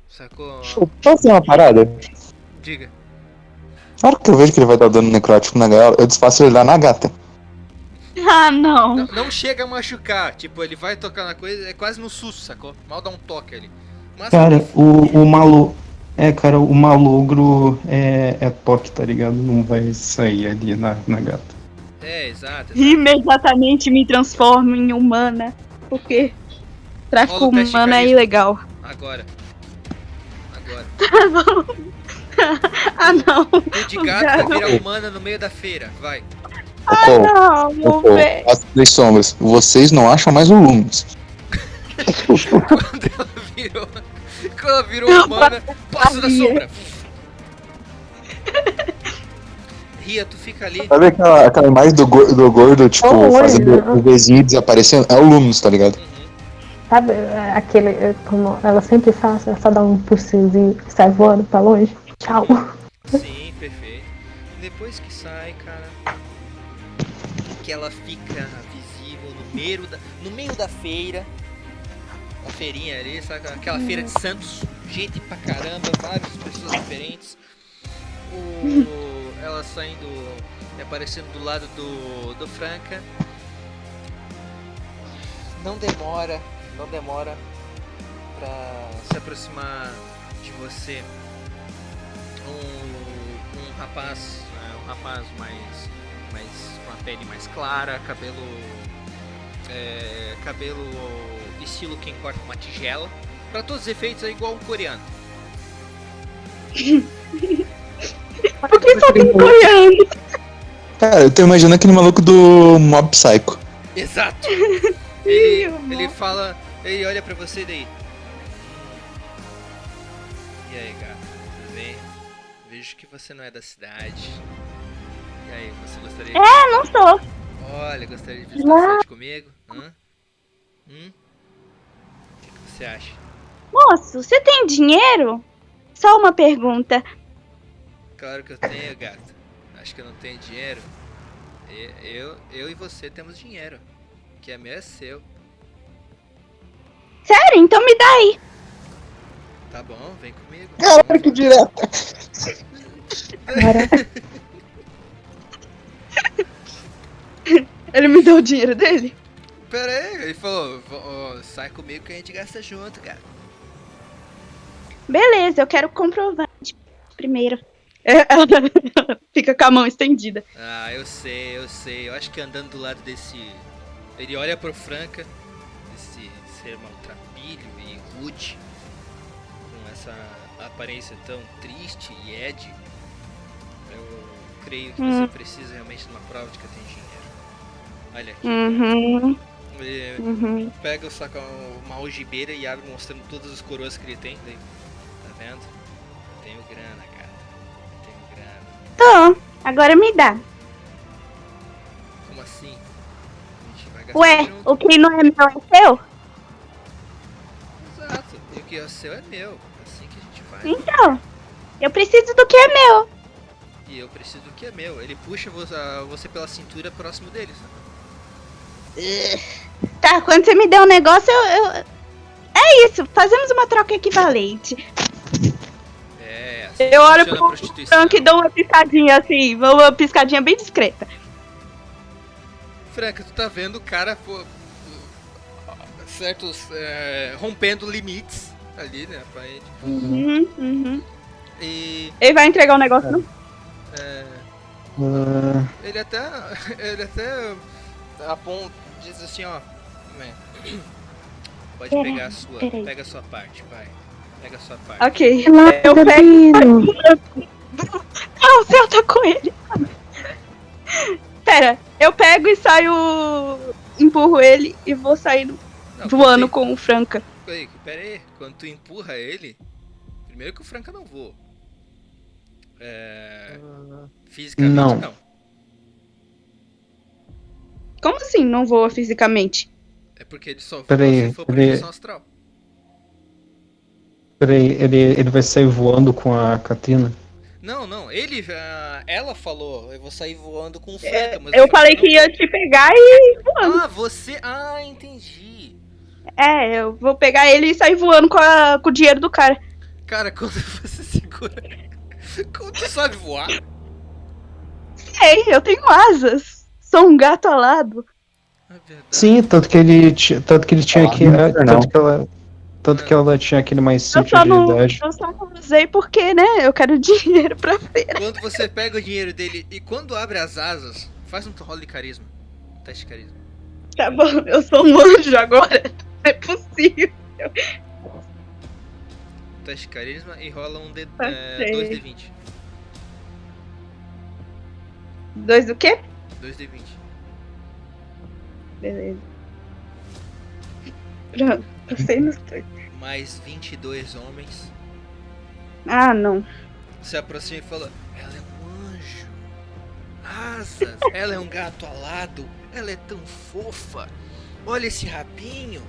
sacou? Posso fazer uma parada? Diga. Na hora que eu vejo que ele vai dar dano necrótico na gaiola, eu desfaço ele lá na gata. Ah, não. Não chega a machucar, tipo, ele vai tocar na coisa, é quase no susto, sacou? Mal dá um toque ali. Mas Cara, o malogro é toque, tá ligado? Não vai sair ali na gata. Exato. Imediatamente me transformo em humana. Porque tráfico Rola o teste de humano é carisma. ilegal. Agora. Tá bom. Ah, não. Tu de gato vai virar humana no meio da feira, vai. Não, vou ver. As 3 sombras. Vocês não acham mais o Lumos. Quando ela virou humana, passa da sombra. Ria, tu fica ali. Sabe aquela imagem do gordo, tipo, fazendo o vizinho desaparecendo? É o Lumos, tá ligado? Sabe aquele, como ela sempre faz, ela só dá um impulsinho e sai voando pra longe? Tchau. Sim, perfeito. Depois que sai, cara, que ela fica visível no meio da feira, a feirinha ali, sabe? Aquela feira de Santos, gente pra caramba, várias pessoas diferentes. Ela saindo e aparecendo do lado do Franca. Não demora pra se aproximar de você um rapaz mais com a pele mais clara, cabelo estilo quem corta uma tigela. Pra todos os efeitos é igual um coreano. Por que só tem coreano? Cara, eu tô imaginando aquele maluco do Mob Psycho. Exato. Ele fala, ele olha pra você daí. E aí, gato, tudo bem? Vejo que você não é da cidade. E aí, você gostaria Não sou. Olha, gostaria de visitar a cidade comigo? O que você acha? Moço, você tem dinheiro? Só uma pergunta. Claro que eu tenho, gato. Acho que eu não tenho dinheiro. Eu e você temos dinheiro. O que é meu é seu. Sério? Então me dá aí. Tá bom, vem comigo. Caralho, que direta. Ele me deu o dinheiro dele? Pera aí, ele falou, sai comigo que a gente gasta junto, cara. Beleza, eu quero comprovante primeiro. Ela fica com a mão estendida. Ah, eu sei. Eu acho que andando do lado desse... Ele olha pro Franca, esse ser maltrapilho e rude, com essa aparência tão triste e Ed. Eu creio que você precisa realmente de uma prova de que eu tenho dinheiro. Olha aqui. Ele pega, saca uma algibeira e abre mostrando todas as coroas que ele tem. Daí, tá vendo? Tenho grana, cara. Tenho grana. Tô, agora me dá. Como assim? A gente vai gastar Ué, junto. o que não é meu é seu? Exato. E o que é seu é meu. Assim que a gente vai. Então, eu preciso do que é meu. E eu preciso do que é meu. Ele puxa você pela cintura próximo dele, sabe? Tá, quando você me der um negócio, eu... É isso, fazemos uma troca equivalente. É, assim Eu olho funciona a pro prostituição. Frank e dou uma piscadinha assim, uma piscadinha bem discreta. Franca, tu tá vendo o cara, pô, certos, rompendo limites ali, né, pra ele. E Ele vai entregar o negócio, não? ele até diz assim, ó, pode Peraí, pegar a sua, peraí. pega a sua parte, vai. Pega a sua parte. Ok, Lá, eu pego... Gabino. Ah, o céu tá com ele. Pera, eu pego e saio, empurro ele e vou saindo Não, voando com o Franca. Pera aí, quando tu empurra ele, primeiro que o Franca não voa. Fisicamente não. Como assim não voa fisicamente? É porque ele só voa Peraí, se for projeção astral. Peraí, ele vai sair voando com a Katrina? Não, ela falou, eu vou sair voando com o Franca, mas Eu o Franca falei não que ia voa. te pegar e voando. Entendi. Eu vou pegar ele e sair voando com o dinheiro do cara. Cara, quando você segura, como tu sabe voar? Ei, eu tenho asas. Sou um gato alado. É verdade. Sim, tanto que ele tinha aqui, não. tanto que ela tinha aquele mais Eu simples só de não idade. usei porque, né? Eu quero dinheiro pra feira. Quando você pega o dinheiro dele e quando abre as asas, faz um rolo de carisma. Um teste de carisma. Tá bom, eu sou um anjo agora. É possível. Teste de carisma e rola um Passei. 2d20. 2 do quê? 2d20. Beleza. Pronto, passei nos dois. Mais 22 homens. Ah, não. Se aproxima e fala: ela é um anjo. Asas. Ela é um gato alado. Ela é tão fofa. Olha esse rabinho.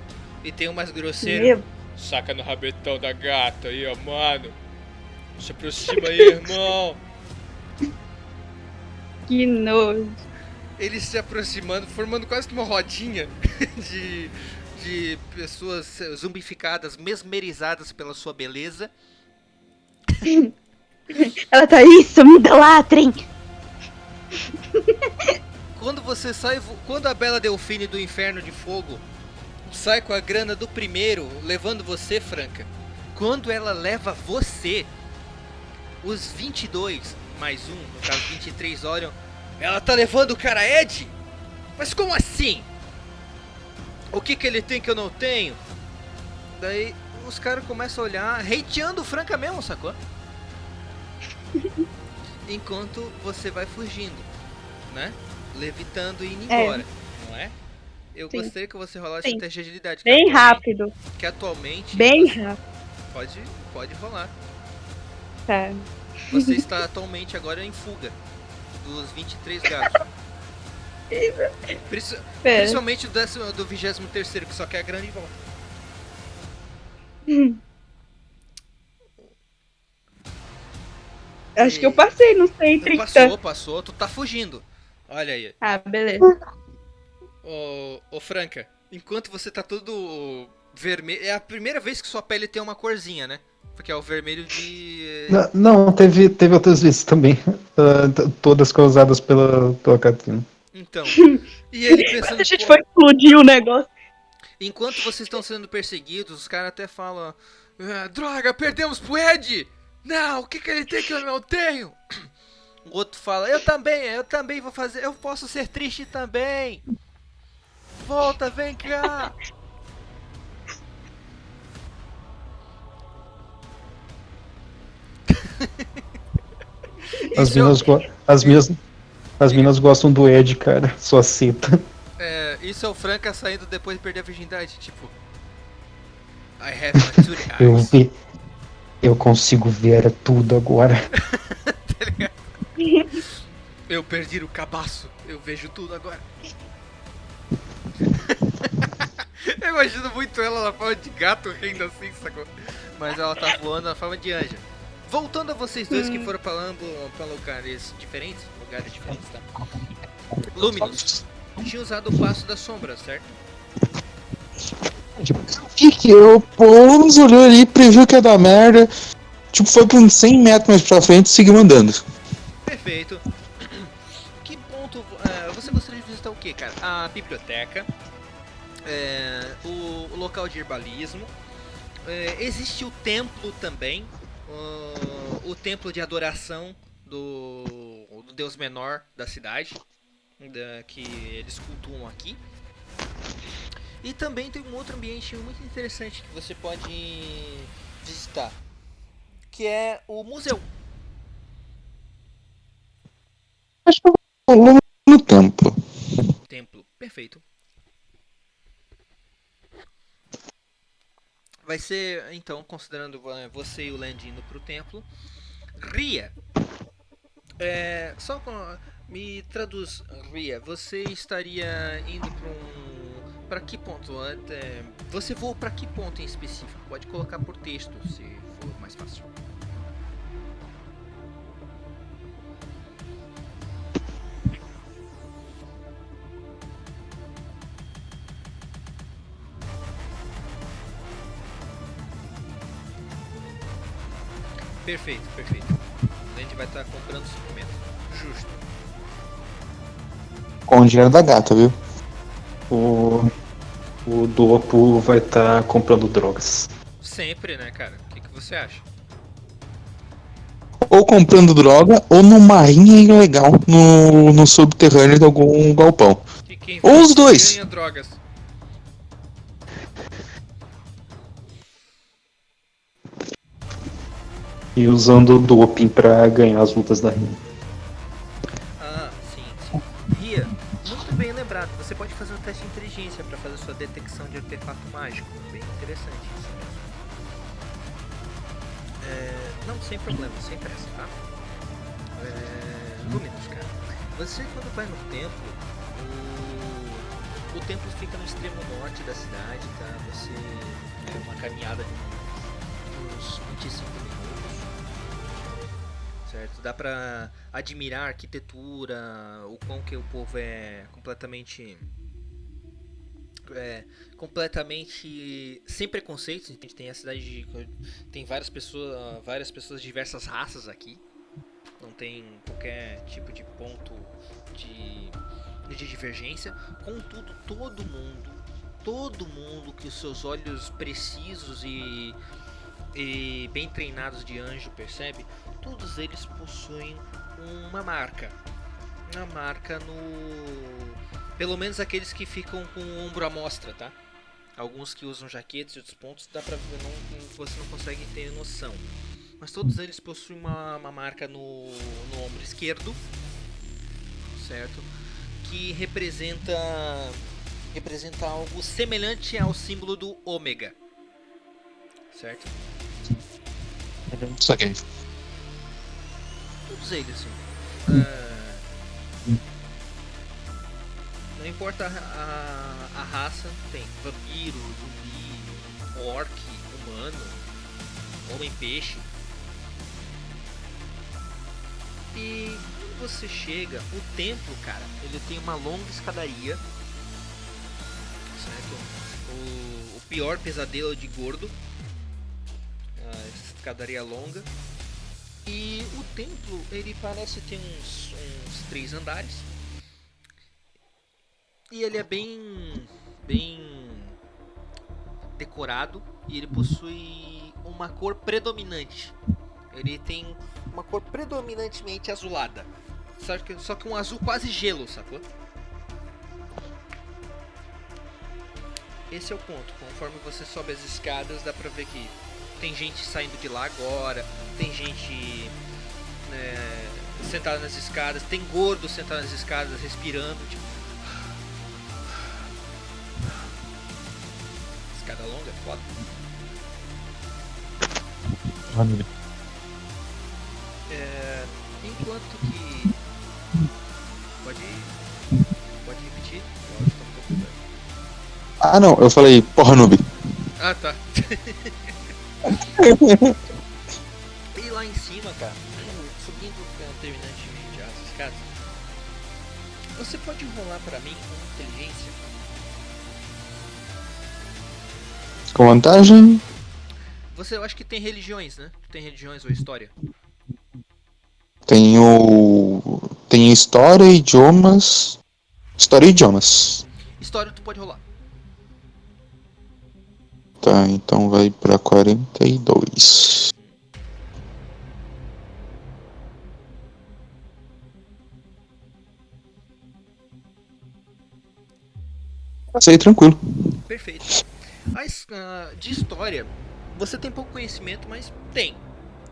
E tem um mais grosseiro. Meu, Saca no rabetão da gata aí, ó, mano. Se aproxima aí, irmão. que nojo. Eles se aproximando, formando quase que uma rodinha de pessoas zumbificadas, mesmerizadas pela sua beleza. Ela tá isso, me idolatrem. Quando você sai, quando a bela Delfine do Inferno de Fogo sai com a grana do primeiro, levando você, Franca. Quando ela leva você, os 22 mais um, no caso 23, olham. Ela tá levando o cara Ed? Mas como assim? O que ele tem que eu não tenho? Daí os caras começam a olhar, hateando o Franca mesmo, sacou? Enquanto você vai fugindo, né? Levitando e indo embora, não é? Eu Sim. gostaria que você rolasse Sim. um teste de agilidade. Bem rápido. Que atualmente Bem rápido. pode rolar. Tá. Você está atualmente agora em fuga dos 23 gatos. Pera. Principalmente do 23º, que só quer a grana de volta. Acho que eu passei no 130. Passou, tu tá fugindo. Olha aí. Ah, beleza. Ô Franca, enquanto você tá todo vermelho. É a primeira vez que sua pele tem uma corzinha, né? Porque é o vermelho de. Não, teve outras vezes também. Todas causadas pela Catrina. Então. E ele pensando. A gente foi explodir o negócio. Enquanto vocês estão sendo perseguidos, os caras até falam: droga, perdemos pro Ed! Não, o que ele tem que eu não tenho? O outro fala: eu também vou fazer, eu posso ser triste também. Volta, vem cá. As minas gostam do Ed, cara. Só cita. Isso é o Franca saindo depois de perder a virgindade, tipo. I have mature eyes. Eu consigo ver tudo agora. Tá ligado? Eu perdi o cabaço, eu vejo tudo agora. Eu imagino muito ela na forma de gato rindo assim, sacou? Mas ela tá voando na forma de anja. Voltando a vocês dois que foram pra lugares diferentes, tá? Luminous, tinha usado o passo da sombra, certo? O Pons olhou ali, previu que ia dar merda. Tipo, foi por uns 100 metros mais pra frente e seguiu andando. Perfeito. Que ponto você gostaria de visitar o que, cara? A biblioteca, o local de herbalismo, existe o templo também, o templo de adoração do deus menor da cidade, que eles cultuam aqui. E também tem um outro ambiente muito interessante que você pode visitar, que é o museu. Acho que eu vou no templo. Templo, perfeito. Vai ser, então, considerando você e o Land indo pro templo, Ria. Me traduz, Ria. Você estaria indo para que ponto? Você voa para que ponto em específico? Pode colocar por texto, se for mais fácil. Perfeito. A gente vai estar comprando suplementos. Justo. Com o dinheiro da gata, viu? O Dopo vai estar comprando drogas. Sempre, né, cara? O que você acha? Ou comprando droga, ou numa rinha ilegal no subterrâneo de algum galpão. Ou os dois. Ganha drogas. E usando o doping pra ganhar as lutas da rinha. Ah, sim. Ria, muito bem lembrado. Você pode fazer um teste de inteligência para fazer sua detecção de artefato mágico. Bem interessante isso mesmo. Não, sem problema, sem pressa, tá? Luminous, cara. Você quando vai no templo, o templo fica no extremo norte da cidade, tá? Você uma caminhada de uns 25 minutos. Certo? Dá pra admirar a arquitetura, o quão que o povo é completamente sem preconceitos. A gente tem a cidade tem várias pessoas de diversas raças aqui. Não tem qualquer tipo de ponto de divergência. Contudo, todo mundo que os seus olhos precisos e bem treinados de anjo percebe, todos eles possuem uma marca pelo menos aqueles que ficam com o ombro à mostra, tá? Alguns que usam jaquetes e outros pontos dá pra ver, você não consegue ter noção, mas todos eles possuem uma marca no ombro esquerdo, certo? Que representa algo semelhante ao símbolo do ômega, certo? Saquei. Todos eles, sim. Não importa a raça, tem vampiro, zumbi, orc, humano, homem-peixe. E quando você chega, o templo, cara, ele tem uma longa escadaria, certo? O pior pesadelo de gordo, a escadaria longa. E o templo, ele parece ter uns 3 andares. E ele é bem decorado e ele possui uma cor predominante. Ele tem uma cor predominantemente azulada. Só que um azul quase gelo, sacou? Esse é o ponto. Conforme você sobe as escadas, dá pra ver que tem gente saindo de lá agora. Tem gente sentada nas escadas. Tem gordo sentado nas escadas, respirando. Tipo... Escada longa, foda. Enquanto que... Pode repetir? O áudio tá um pouco... Ah, não, eu falei, porra, noob. Ah, tá. E lá em cima, cara, subindo terminantemente as escadas, você pode rolar pra mim com inteligência? Com vantagem? Você, eu acho que tem religiões, né? Tem religiões ou história? Tem história e idiomas. História e idiomas. História tu pode rolar. Tá, então vai pra 42. Passei tranquilo. Perfeito. De história, você tem pouco conhecimento, mas tem.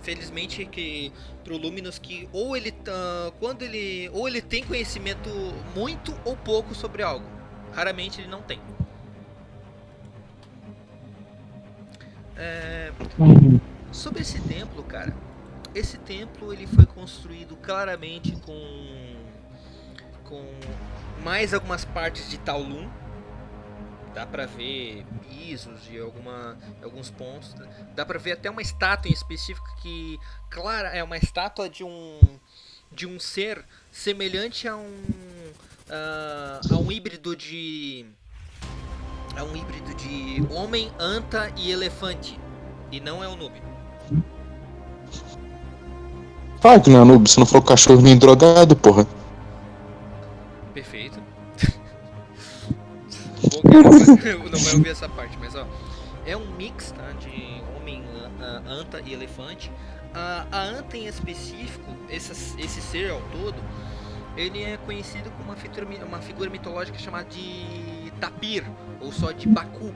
Felizmente que pro Luminous que ou ele tem conhecimento muito ou pouco sobre algo. Raramente ele não tem. Sobre esse templo, cara. Esse templo ele foi construído claramente com mais algumas partes de Taolun. Dá pra ver pisos e alguns pontos. Dá pra ver até uma estátua em específico que, claro, é uma estátua de um ser semelhante a um híbrido de homem, anta e elefante. E não é um noob. Claro que não é noob, se não for cachorro nem drogado, porra. Perfeito. Bom que não vai ouvir essa parte, mas ó, é um mix, tá, de homem, anta e elefante. A anta em específico, esse ser ao todo, ele é conhecido como uma figura mitológica chamada de Tapir, ou só de Baku,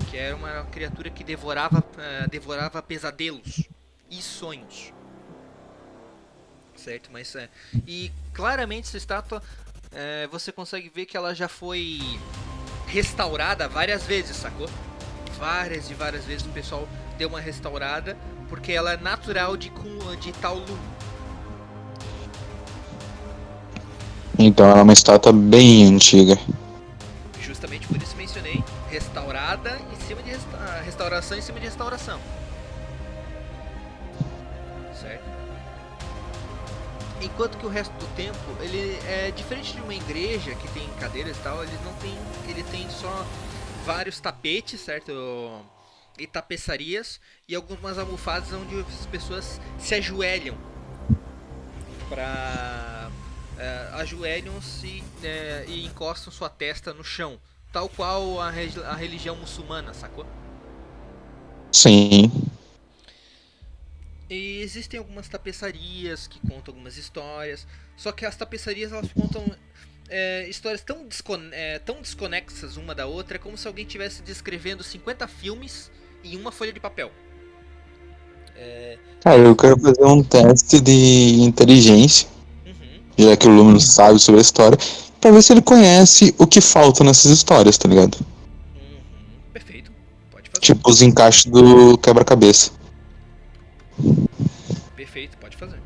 que era uma criatura que devorava pesadelos e sonhos. Certo, mas e claramente essa estátua, você consegue ver que ela já foi restaurada várias vezes, sacou? Várias e várias vezes o pessoal deu uma restaurada, porque ela é natural de Taolun. Então ela é uma estátua bem antiga. Justamente por isso mencionei restaurada em cima de restauração em cima de restauração. Certo? Enquanto que o resto do templo, ele é diferente de uma igreja que tem cadeiras e tal, ele tem só vários tapetes, certo? E tapeçarias e algumas almofadas onde as pessoas se ajoelham ajoelham-se e encostam sua testa no chão, tal qual a religião muçulmana, sacou? Sim. E existem algumas tapeçarias que contam algumas histórias, só que as tapeçarias elas contam histórias tão desconexas uma da outra, é como se alguém estivesse descrevendo 50 filmes em uma folha de papel. Cara, eu quero fazer um teste de inteligência, já que o Luminous sabe sobre a história, pra ver se ele conhece o que falta nessas histórias, tá ligado? Perfeito, pode fazer. Tipo os encaixes do quebra-cabeça. Perfeito, pode fazer.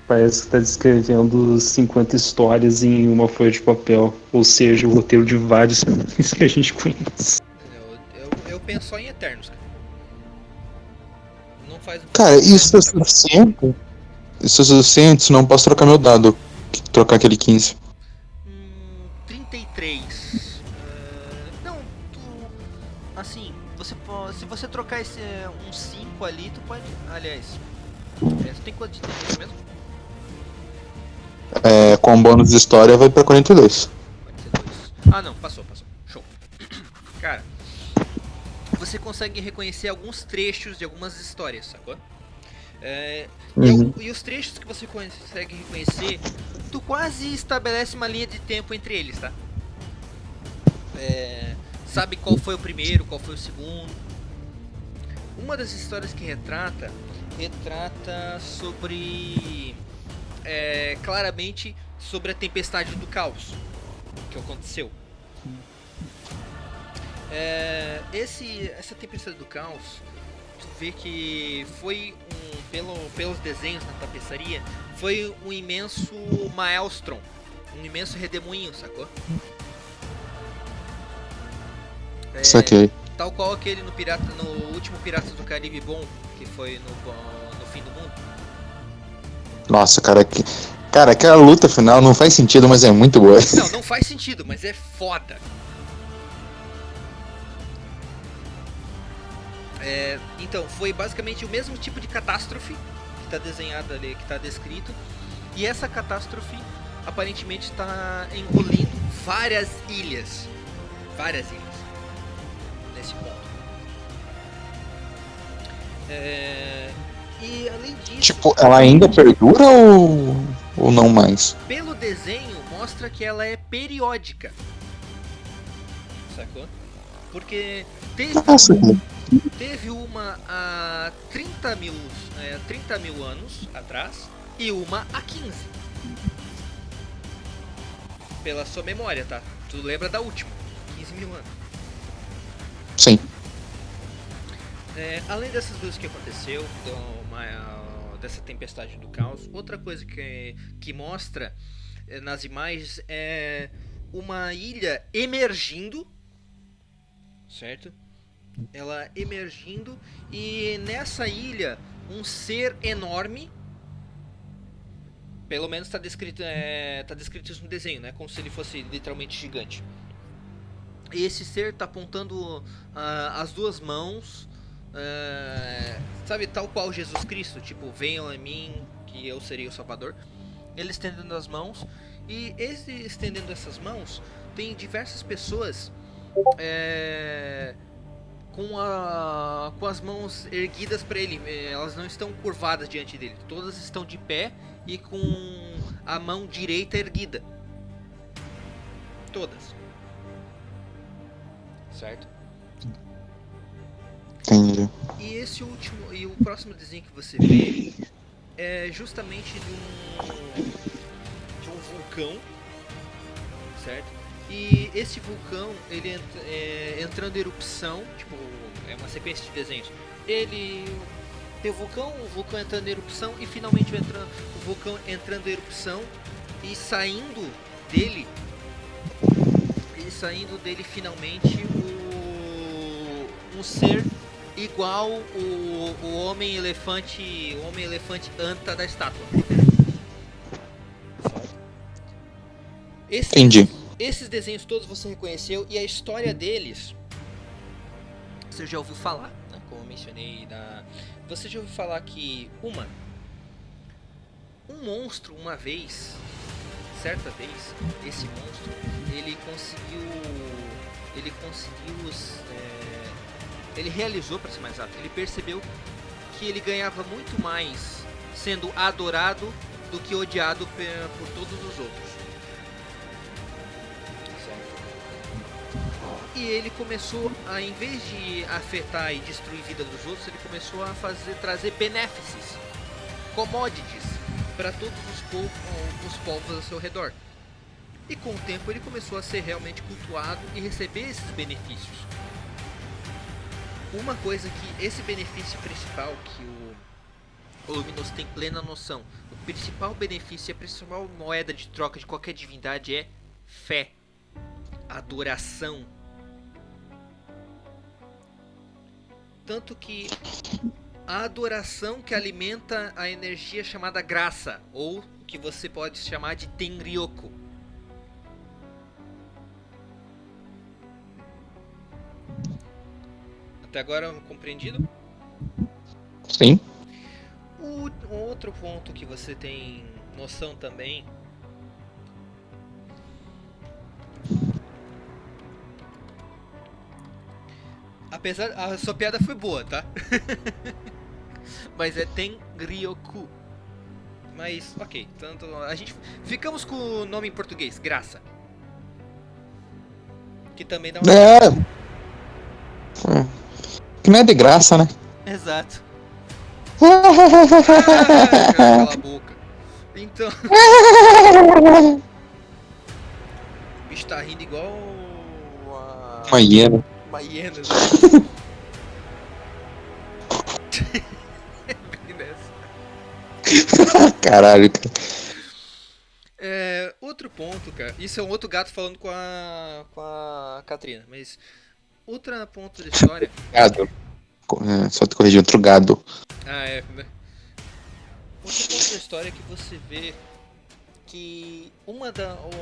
Parece que tá descrevendo 50 histórias em uma folha de papel. Ou seja, o roteiro de vários filmes que a gente conhece. Eu penso só em Eternos, cara. Não faz. Cara, isso é suficiente? Isso é suficiente, senão eu posso trocar meu dado. Trocar aquele 15. 33. Não, tu. Assim, se você trocar esse um 5 ali, tu pode. Aliás. Tu tem quanto de inteligência mesmo? Com bônus de história vai pra 42. 42. Ah não, passou. Show. Cara, você consegue reconhecer alguns trechos de algumas histórias, sacou? E os trechos que você consegue reconhecer, tu quase estabelece uma linha de tempo entre eles, tá? Sabe qual foi o primeiro, qual foi o segundo. Uma das histórias que retrata sobre claramente sobre a tempestade do caos que aconteceu. Essa tempestade do caos, tu vê que foi pelos desenhos na tapeçaria, foi um imenso maelstrom, um imenso redemoinho, sacou? Saquei. Tal qual aquele no último Piratas do Caribe bom, que foi no fim do mundo. Nossa, cara, aquela luta final não faz sentido, mas é muito boa. Não faz sentido, mas é foda. Então, foi basicamente o mesmo tipo de catástrofe que está desenhado ali, que está descrito. E essa catástrofe aparentemente está engolindo várias ilhas. Nesse ponto. E além disso... Tipo, ela ainda perdura ou não mais? Pelo desenho, mostra que ela é periódica. Sacou? Porque teve uma há 30 mil anos atrás e uma há 15. Pela sua memória, tá? Tu lembra da última, 15 mil anos. Sim. Além dessas duas que aconteceu, dessa tempestade do caos, outra coisa que mostra nas imagens é uma ilha emergindo, certo? Ela emergindo e nessa ilha um ser enorme, pelo menos está descrito isso no desenho, né? Como se ele fosse literalmente gigante. E esse ser tá apontando as duas mãos, sabe, tal qual Jesus Cristo, tipo, venham a mim que eu serei o Salvador. Ele estendendo as mãos, e estendendo essas mãos, tem diversas pessoas com as mãos erguidas para ele. Elas não estão curvadas diante dele, todas estão de pé e com a mão direita erguida. Todas. Certo? Entendi. E o próximo desenho que você vê é justamente de um vulcão, certo? E esse vulcão, ele entrando em erupção, tipo, é uma sequência de desenhos. Ele tem o vulcão entrando em erupção e finalmente o vulcão entrando em erupção e saindo dele finalmente um ser igual o homem elefante anta da estátua. Entendi. Esses desenhos todos você reconheceu, e a história deles você já ouviu falar, né? Como eu mencionei, você já ouviu falar que um monstro certa vez, esse monstro, ele realizou, para ser mais exato, ele percebeu que ele ganhava muito mais sendo adorado do que odiado por todos os outros. Certo? E ele começou a, em vez de afetar e destruir a vida dos outros, ele começou a trazer benefícios, commodities, para todos os povos ao seu redor. E com o tempo ele começou a ser realmente cultuado e receber esses benefícios. Uma coisa que esse benefício principal que o Luminos tem plena noção, o principal benefício, a principal moeda de troca de qualquer divindade é fé, adoração. Tanto que a adoração que alimenta a energia chamada graça, ou que você pode chamar de Tenryoku. Até agora compreendido? Sim. O outro ponto que você tem noção também apesar, a sua piada foi boa, tá? Mas é Tenryoku. Mas, ok, tanto a gente ficamos com o nome em português, graça. Que também dá uma... Que não é de graça, né? Exato. Cala a boca. Então... O bicho tá rindo igual Uma hiena. uma hiena. Bem nessa. Caralho, cara. Outro ponto, cara. Isso é um outro gato falando com a Katrina. Mas outro ponto da história. Gado. Só te corrigir, outro gado. Ah, é, né? Outro ponto da história é que você vê que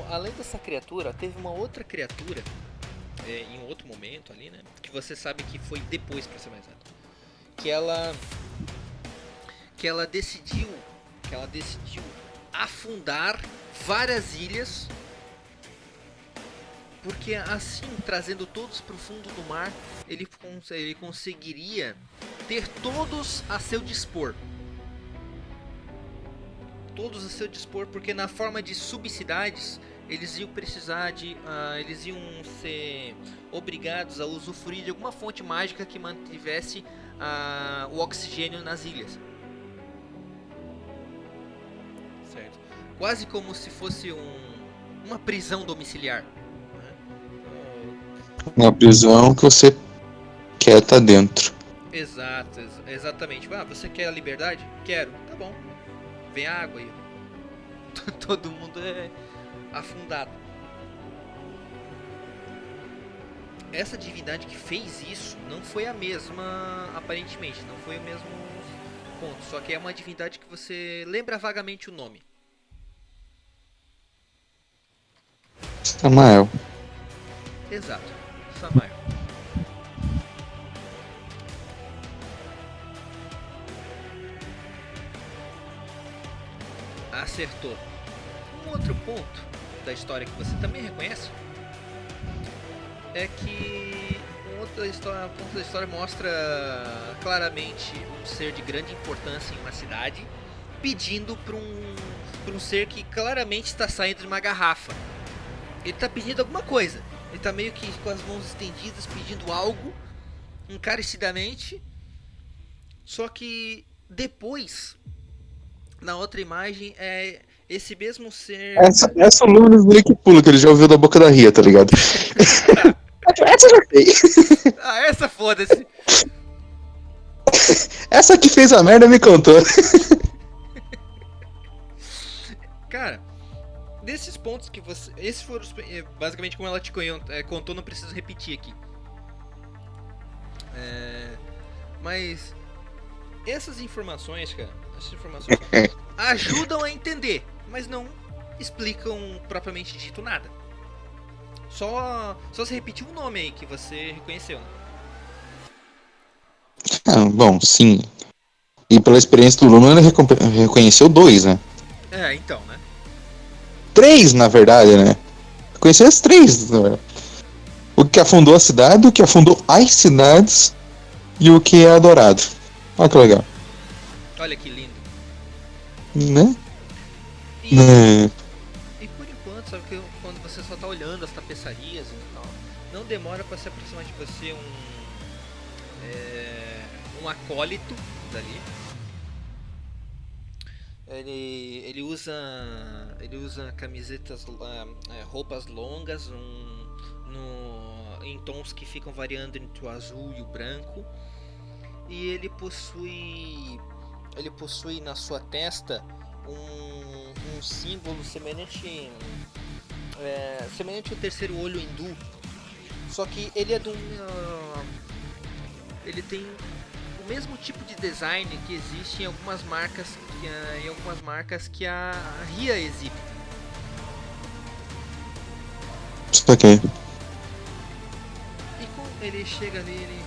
além dessa criatura, teve uma outra criatura em outro momento ali, né? Que você sabe que foi depois, pra ser mais exato. Que ela decidiu afundar várias ilhas, porque assim, trazendo todos para o fundo do mar, ele conseguiria ter todos a seu dispor. Todos a seu dispor, porque na forma de subcidades eles iam precisar de, eles iam ser obrigados a usufruir de alguma fonte mágica que mantivesse o oxigênio nas ilhas. Certo? Quase como se fosse uma prisão domiciliar. Uma prisão que você quer estar dentro. Exato, exatamente. Você quer a liberdade? Quero. Tá bom. Vem água aí. Todo mundo é afundado. Essa divindade que fez isso não foi a mesma, aparentemente. Não foi o mesmo ponto. Só que é uma divindade que você lembra vagamente o nome. Samael. Exato. Samael. Acertou. Um outro ponto da história que você também reconhece é que ponto da história mostra claramente um ser de grande importância em uma cidade pedindo para um ser que claramente está saindo de uma garrafa. Ele está pedindo alguma coisa. Ele está meio que com as mãos estendidas pedindo algo encarecidamente. Só que depois, na outra imagem, é esse mesmo ser... Essa Luminous meio que pula, que ele já ouviu da boca da Ria, tá ligado? Essa eu já sei. Essa foda-se. Essa que fez a merda me contou. Cara, desses pontos que você... Esses foram basicamente como ela te contou, não preciso repetir aqui. Mas... Essas informações, cara... ajudam a entender, mas não explicam propriamente dito nada. Só se repetir um nome aí que você reconheceu, né? Bom, sim. E pela experiência do Luma, ele reconheceu 2, né? Então, né? 3, na verdade, né? Reconheceu as 3, né? O que afundou a cidade, o que afundou as cidades e o que é adorado. Olha que legal. Olha que lindo. Né? E por enquanto, sabe que quando você só tá olhando as tapeçarias e tal, não demora pra se aproximar de você um acólito dali. Ele usa camisetas, roupas longas, em tons que ficam variando entre o azul e o branco. E ele possui na sua testa um símbolo semelhante ao terceiro olho hindu. Só que ele é de ele tem o mesmo tipo de design que existe em algumas marcas que a Ria exibe. Isso aqui. E quando ele chega ali, ele...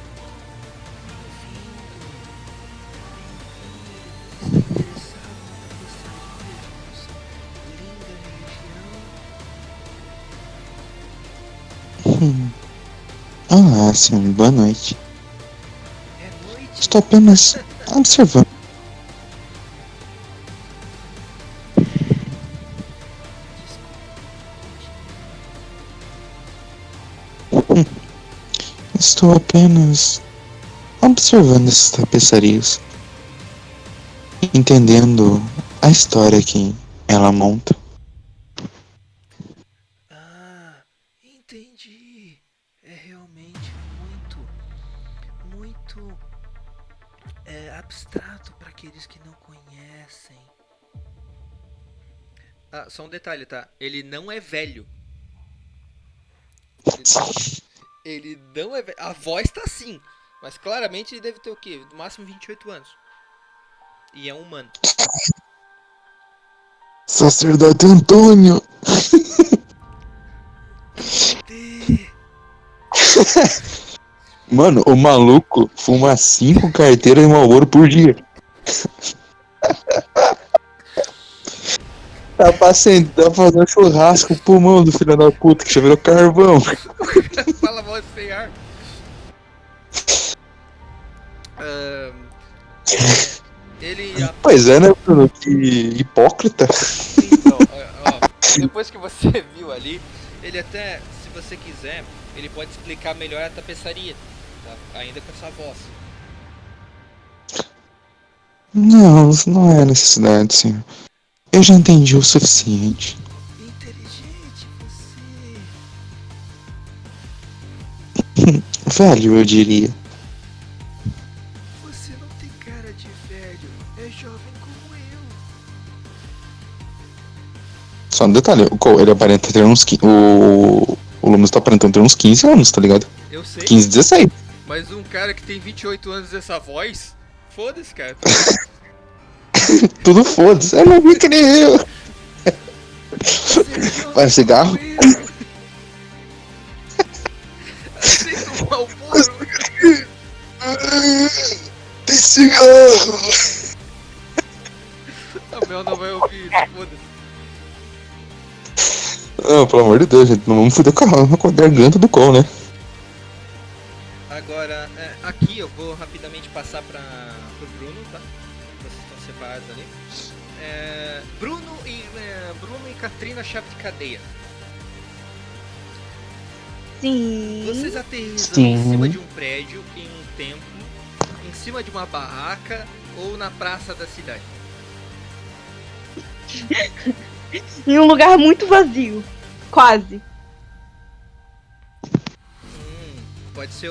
Ah, sim, boa noite. É noite. Estou apenas observando. Estou apenas observando essas tapeçarias, entendendo a história que ela monta. Ah, entendi. É realmente muito abstrato para aqueles que não conhecem. Ah, só um detalhe, tá? Ele não é velho. Ele não é velho. A voz tá assim, mas claramente ele deve ter o quê? No máximo 28 anos. E é um humano. Sacerdote Antônio! Mano, o maluco fuma 5 carteiras de Marlboro por dia. Tá fazendo churrasco pro pulmão do filho da puta que já virou carvão. Fala voz sem ar. Ele. Pois é, né, Bruno? Que hipócrita. Então, ó, depois que você viu ali, ele até, se você quiser, ele pode explicar melhor a tapeçaria, tá? Ainda com essa voz. Não, não é necessidade, senhor. Eu já entendi o suficiente. Inteligente você. Velho, eu diria. Você não tem cara de velho, é jovem como eu. Só um detalhe, ele aparenta ter uns 15. O Lumos tá aparentando ter uns 15 anos, tá ligado? Eu sei. 15, 16. Mas um cara que tem 28 anos dessa voz, foda-se, cara. Tudo foda-se, eu não vi que nem eu. Vai cigarro? Aceita um Marlboro. Tem cigarro! A Mel não vai ouvir isso, foda-se. Não, pelo amor de Deus, gente, não vamos foder com a garganta do Cole, né? Agora, aqui eu vou rapidamente passar pro Bruno, tá? Vocês estão separados ali. Bruno e Katrina, chave de cadeia. Sim. Vocês aterrissam Sim. em cima de um prédio, em um templo, em cima de uma barraca ou na praça da cidade? Em um lugar muito vazio. Quase. Pode ser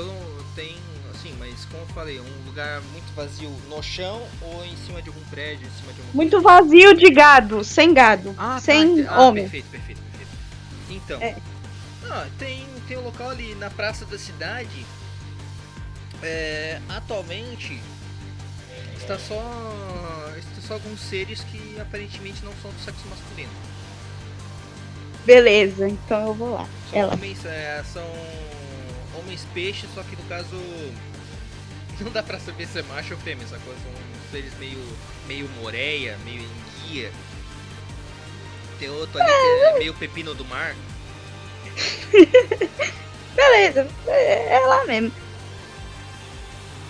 tem assim, mas como eu falei, um lugar muito vazio no chão ou em cima de algum prédio, em cima de alguma Muito vazio de gado. Sem gado. Sem homem. Perfeito. Então, tem um local ali na praça da cidade. Atualmente está só alguns seres que aparentemente não são do sexo masculino. Beleza, então eu vou lá. São homens peixes, só que no caso não dá pra saber se é macho ou fêmea, sacou? São seres meio moreia, meio enguia. Tem outro ali que é meio pepino do mar. Beleza, é lá mesmo.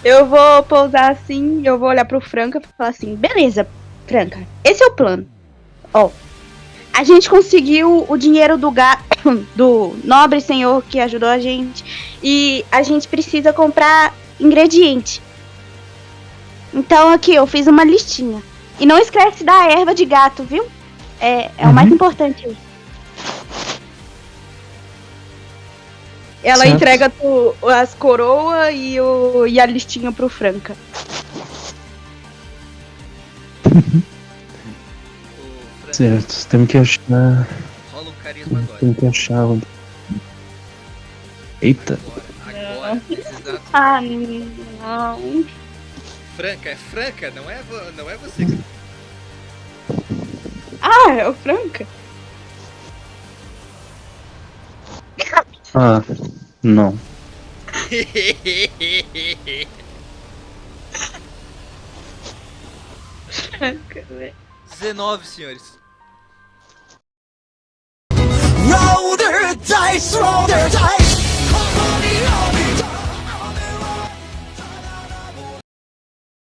Eu vou pousar assim, eu vou olhar pro Franca e falar assim, beleza, Franca, esse é o plano. Ó, a gente conseguiu o dinheiro do nobre senhor que ajudou a gente e a gente precisa comprar ingrediente. Então aqui, eu fiz uma listinha. E não esquece da erva de gato, viu? É o mais importante. Ela Certo. entrega as coroas e a listinha pro Franca. Certo, temos que achar. Rola um carisma agora. Temos que achar. Eita. Agora, nesse exato. Ah, não. Franca, é Franca, não é você. Ah, é o Franca? Ah, não. Franca, velho. 19, senhores. Roll their dice, roll their dice. Come on